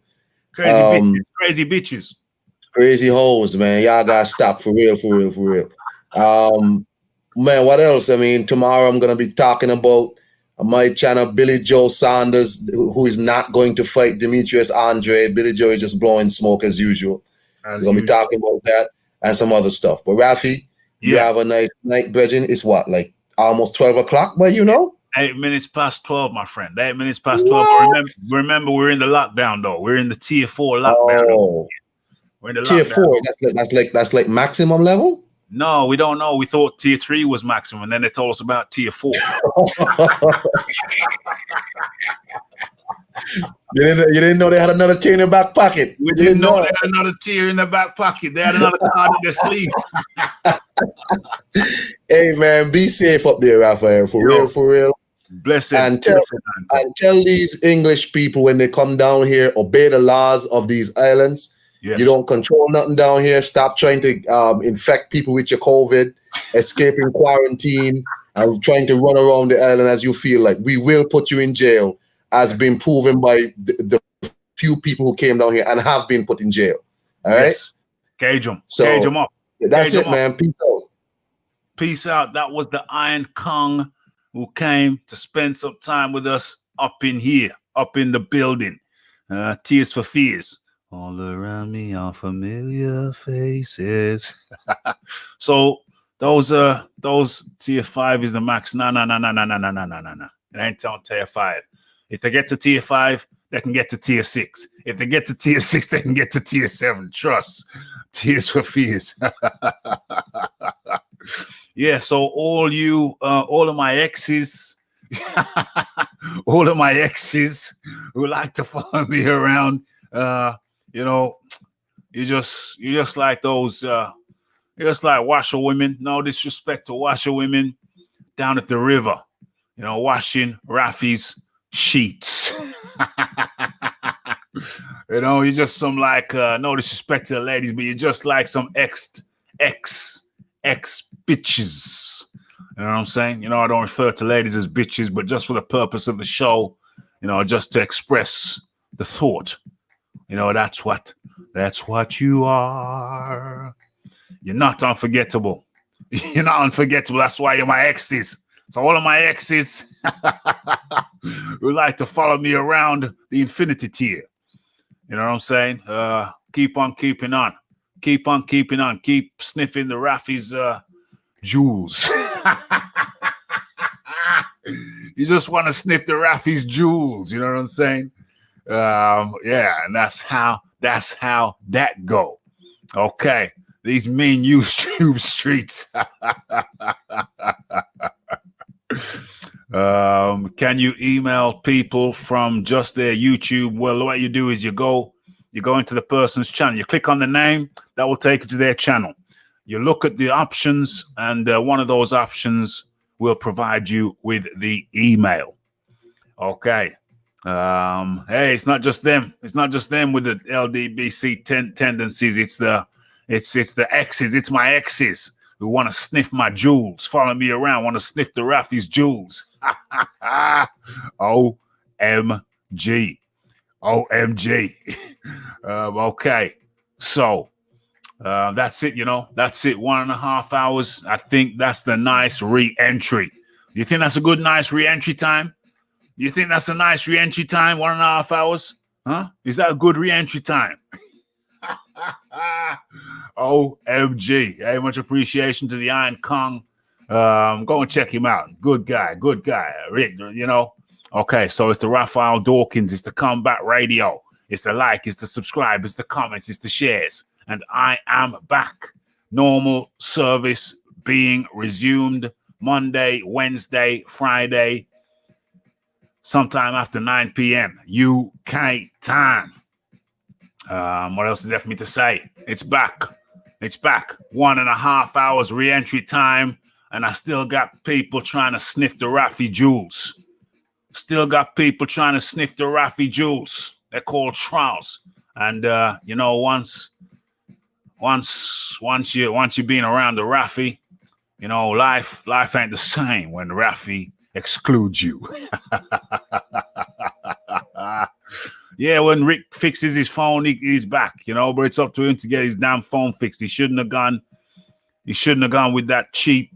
Crazy bitches. Crazy hoes, man. Y'all gotta stop for real. Man, what else? I mean, tomorrow I'm gonna be talking about my channel, Billy Joe Saunders, who is not going to fight Demetrius Andrade. Billy Joe is just blowing smoke as usual. We're gonna be talking about that and some other stuff. But Rafi, You have a nice night, brethren. It's what, like almost 12 o'clock, but 8 minutes past 12, my friend. 8 minutes past 12. But remember, we're in the lockdown, though. We're in the tier 4 lockdown. Oh, we're in the tier lockdown. 4. That's like maximum level. No, we don't know. We thought tier 3 was maximum, and then they told us about tier 4. You didn't know they had another tier in their back pocket. We didn't know they had another tier in their back pocket. They had another card in their sleeve. Hey man, be safe up there, Raphael. For real. Bless it. And tell these English people when they come down here, obey the laws of these islands. Yes. You don't control nothing down here. Stop trying to infect people with your COVID, escaping quarantine, and trying to run around the island as you feel like. We will put you in jail, as been proven by the few people who came down here and have been put in jail. All right? Gauge them. So, Gauge them up. That's it, man. Peace out. Peace out. That was the Iron Kong who came to spend some time with us up in here, up in the building. Tears for Fears. All around me are familiar faces. So those tier 5 is the max. No. It ain't on tier 5. If they get to tier 5, they can get to tier 6. If they get to tier 6, they can get to tier 7. Trust. Tears for Fears. Yeah, so all of my exes, all of my exes who like to follow me around, you just like those, you're just like washerwomen. No disrespect to washerwomen down at the river, washing Rafi's sheets. You're just some like, no disrespect to the ladies, but you're just like some ex bitches. You know what I'm saying? I don't refer to ladies as bitches, but just for the purpose of the show, just to express the thought. That's what you are. You're not unforgettable. You're not unforgettable. That's why you're my exes. So all of my exes who like to follow me around the infinity tier. You know what I'm saying? Keep on keeping on. Keep on keeping on. Keep sniffing the Rafi's jewels. You just want to sniff the Rafi's jewels. You know what I'm saying? Yeah, and that's how that go. Okay, these mean YouTube streets. Can you email people from just their YouTube? Well, what you do is you go into the person's channel. You click on the name, that will take you to their channel. You look at the options, and one of those options will provide you with the email. Okay. Hey, it's not just them. It's not just them with the LDBC tendencies. It's the exes. It's my exes who want to sniff my jewels, follow me around, want to sniff the Rafi's jewels. OMG. Okay. So that's it, That's it. 1.5 hours. I think that's the nice re-entry. You think that's a good, nice re-entry time? You think that's a nice re-entry time? 1.5 hours? Huh? Is that a good re-entry time? OMG. Hey, much appreciation to the Iron Kong. Go and check him out. Good guy. Rick, Okay, so it's the Raphael Dawkins. It's the Combat Radio. It's the like. It's the subscribe. It's the comments. It's the shares. And I am back. Normal service being resumed Monday, Wednesday, Friday, sometime after 9 p.m. UK time. What else is there for me to say? It's back. 1.5 hours re-entry time, and I still got people trying to sniff the Rafi jewels. They're called trials. And once you've been around the Rafi, life ain't the same when the Rafi excludes you. Yeah, when Rick fixes his phone, he's back, but it's up to him to get his damn phone fixed. He shouldn't have gone with that cheap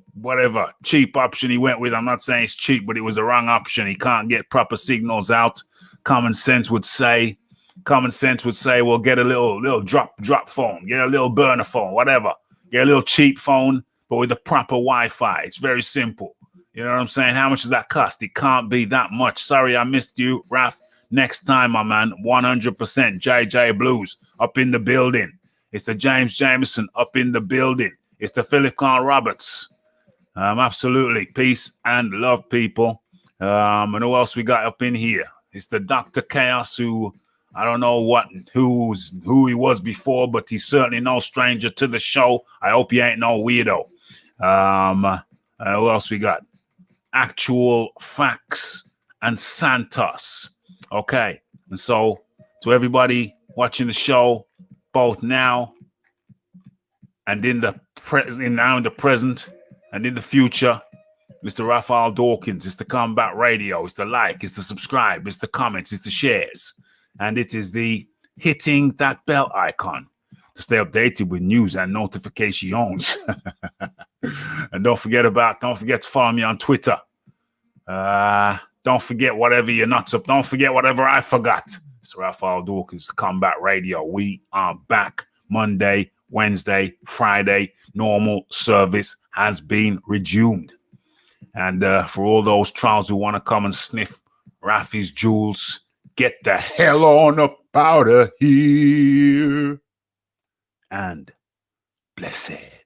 option he went with. I'm not saying it's cheap, but it was the wrong option. He can't get proper signals out. Common sense would say, well, get a little drop phone, get a little burner phone, whatever. Get a little cheap phone, but with the proper Wi-Fi. It's very simple. You know what I'm saying? How much does that cost? It can't be that much. Sorry, I missed you, Raf. Next time, my man, 100% JJ Blues up in the building. It's the James Jameson up in the building. It's the Philip Khan Roberts. Absolutely. Peace and love, people. And who else we got up in here? It's the Dr. Chaos, who I don't know who he was before, but he's certainly no stranger to the show. I hope he ain't no weirdo. Who else we got? Actual Facts and Santos. Okay. And so to everybody watching the show, both now and in the present and in the future, Mr. Raphael Dawkins, it's the Combat Radio, it's the like, it's the subscribe, it's the comments, it's the shares, and it is the hitting that bell icon to stay updated with news and notifications. And don't forget to follow me on Twitter. Don't forget whatever you're nuts up. Don't forget whatever I forgot. It's Raphael Dawkins, the Combat Radio. We are back Monday, Wednesday, Friday. Normal service has been resumed. And for all those trolls who want to come and sniff Rafi's jewels, get the hell on up out of here. And blessed.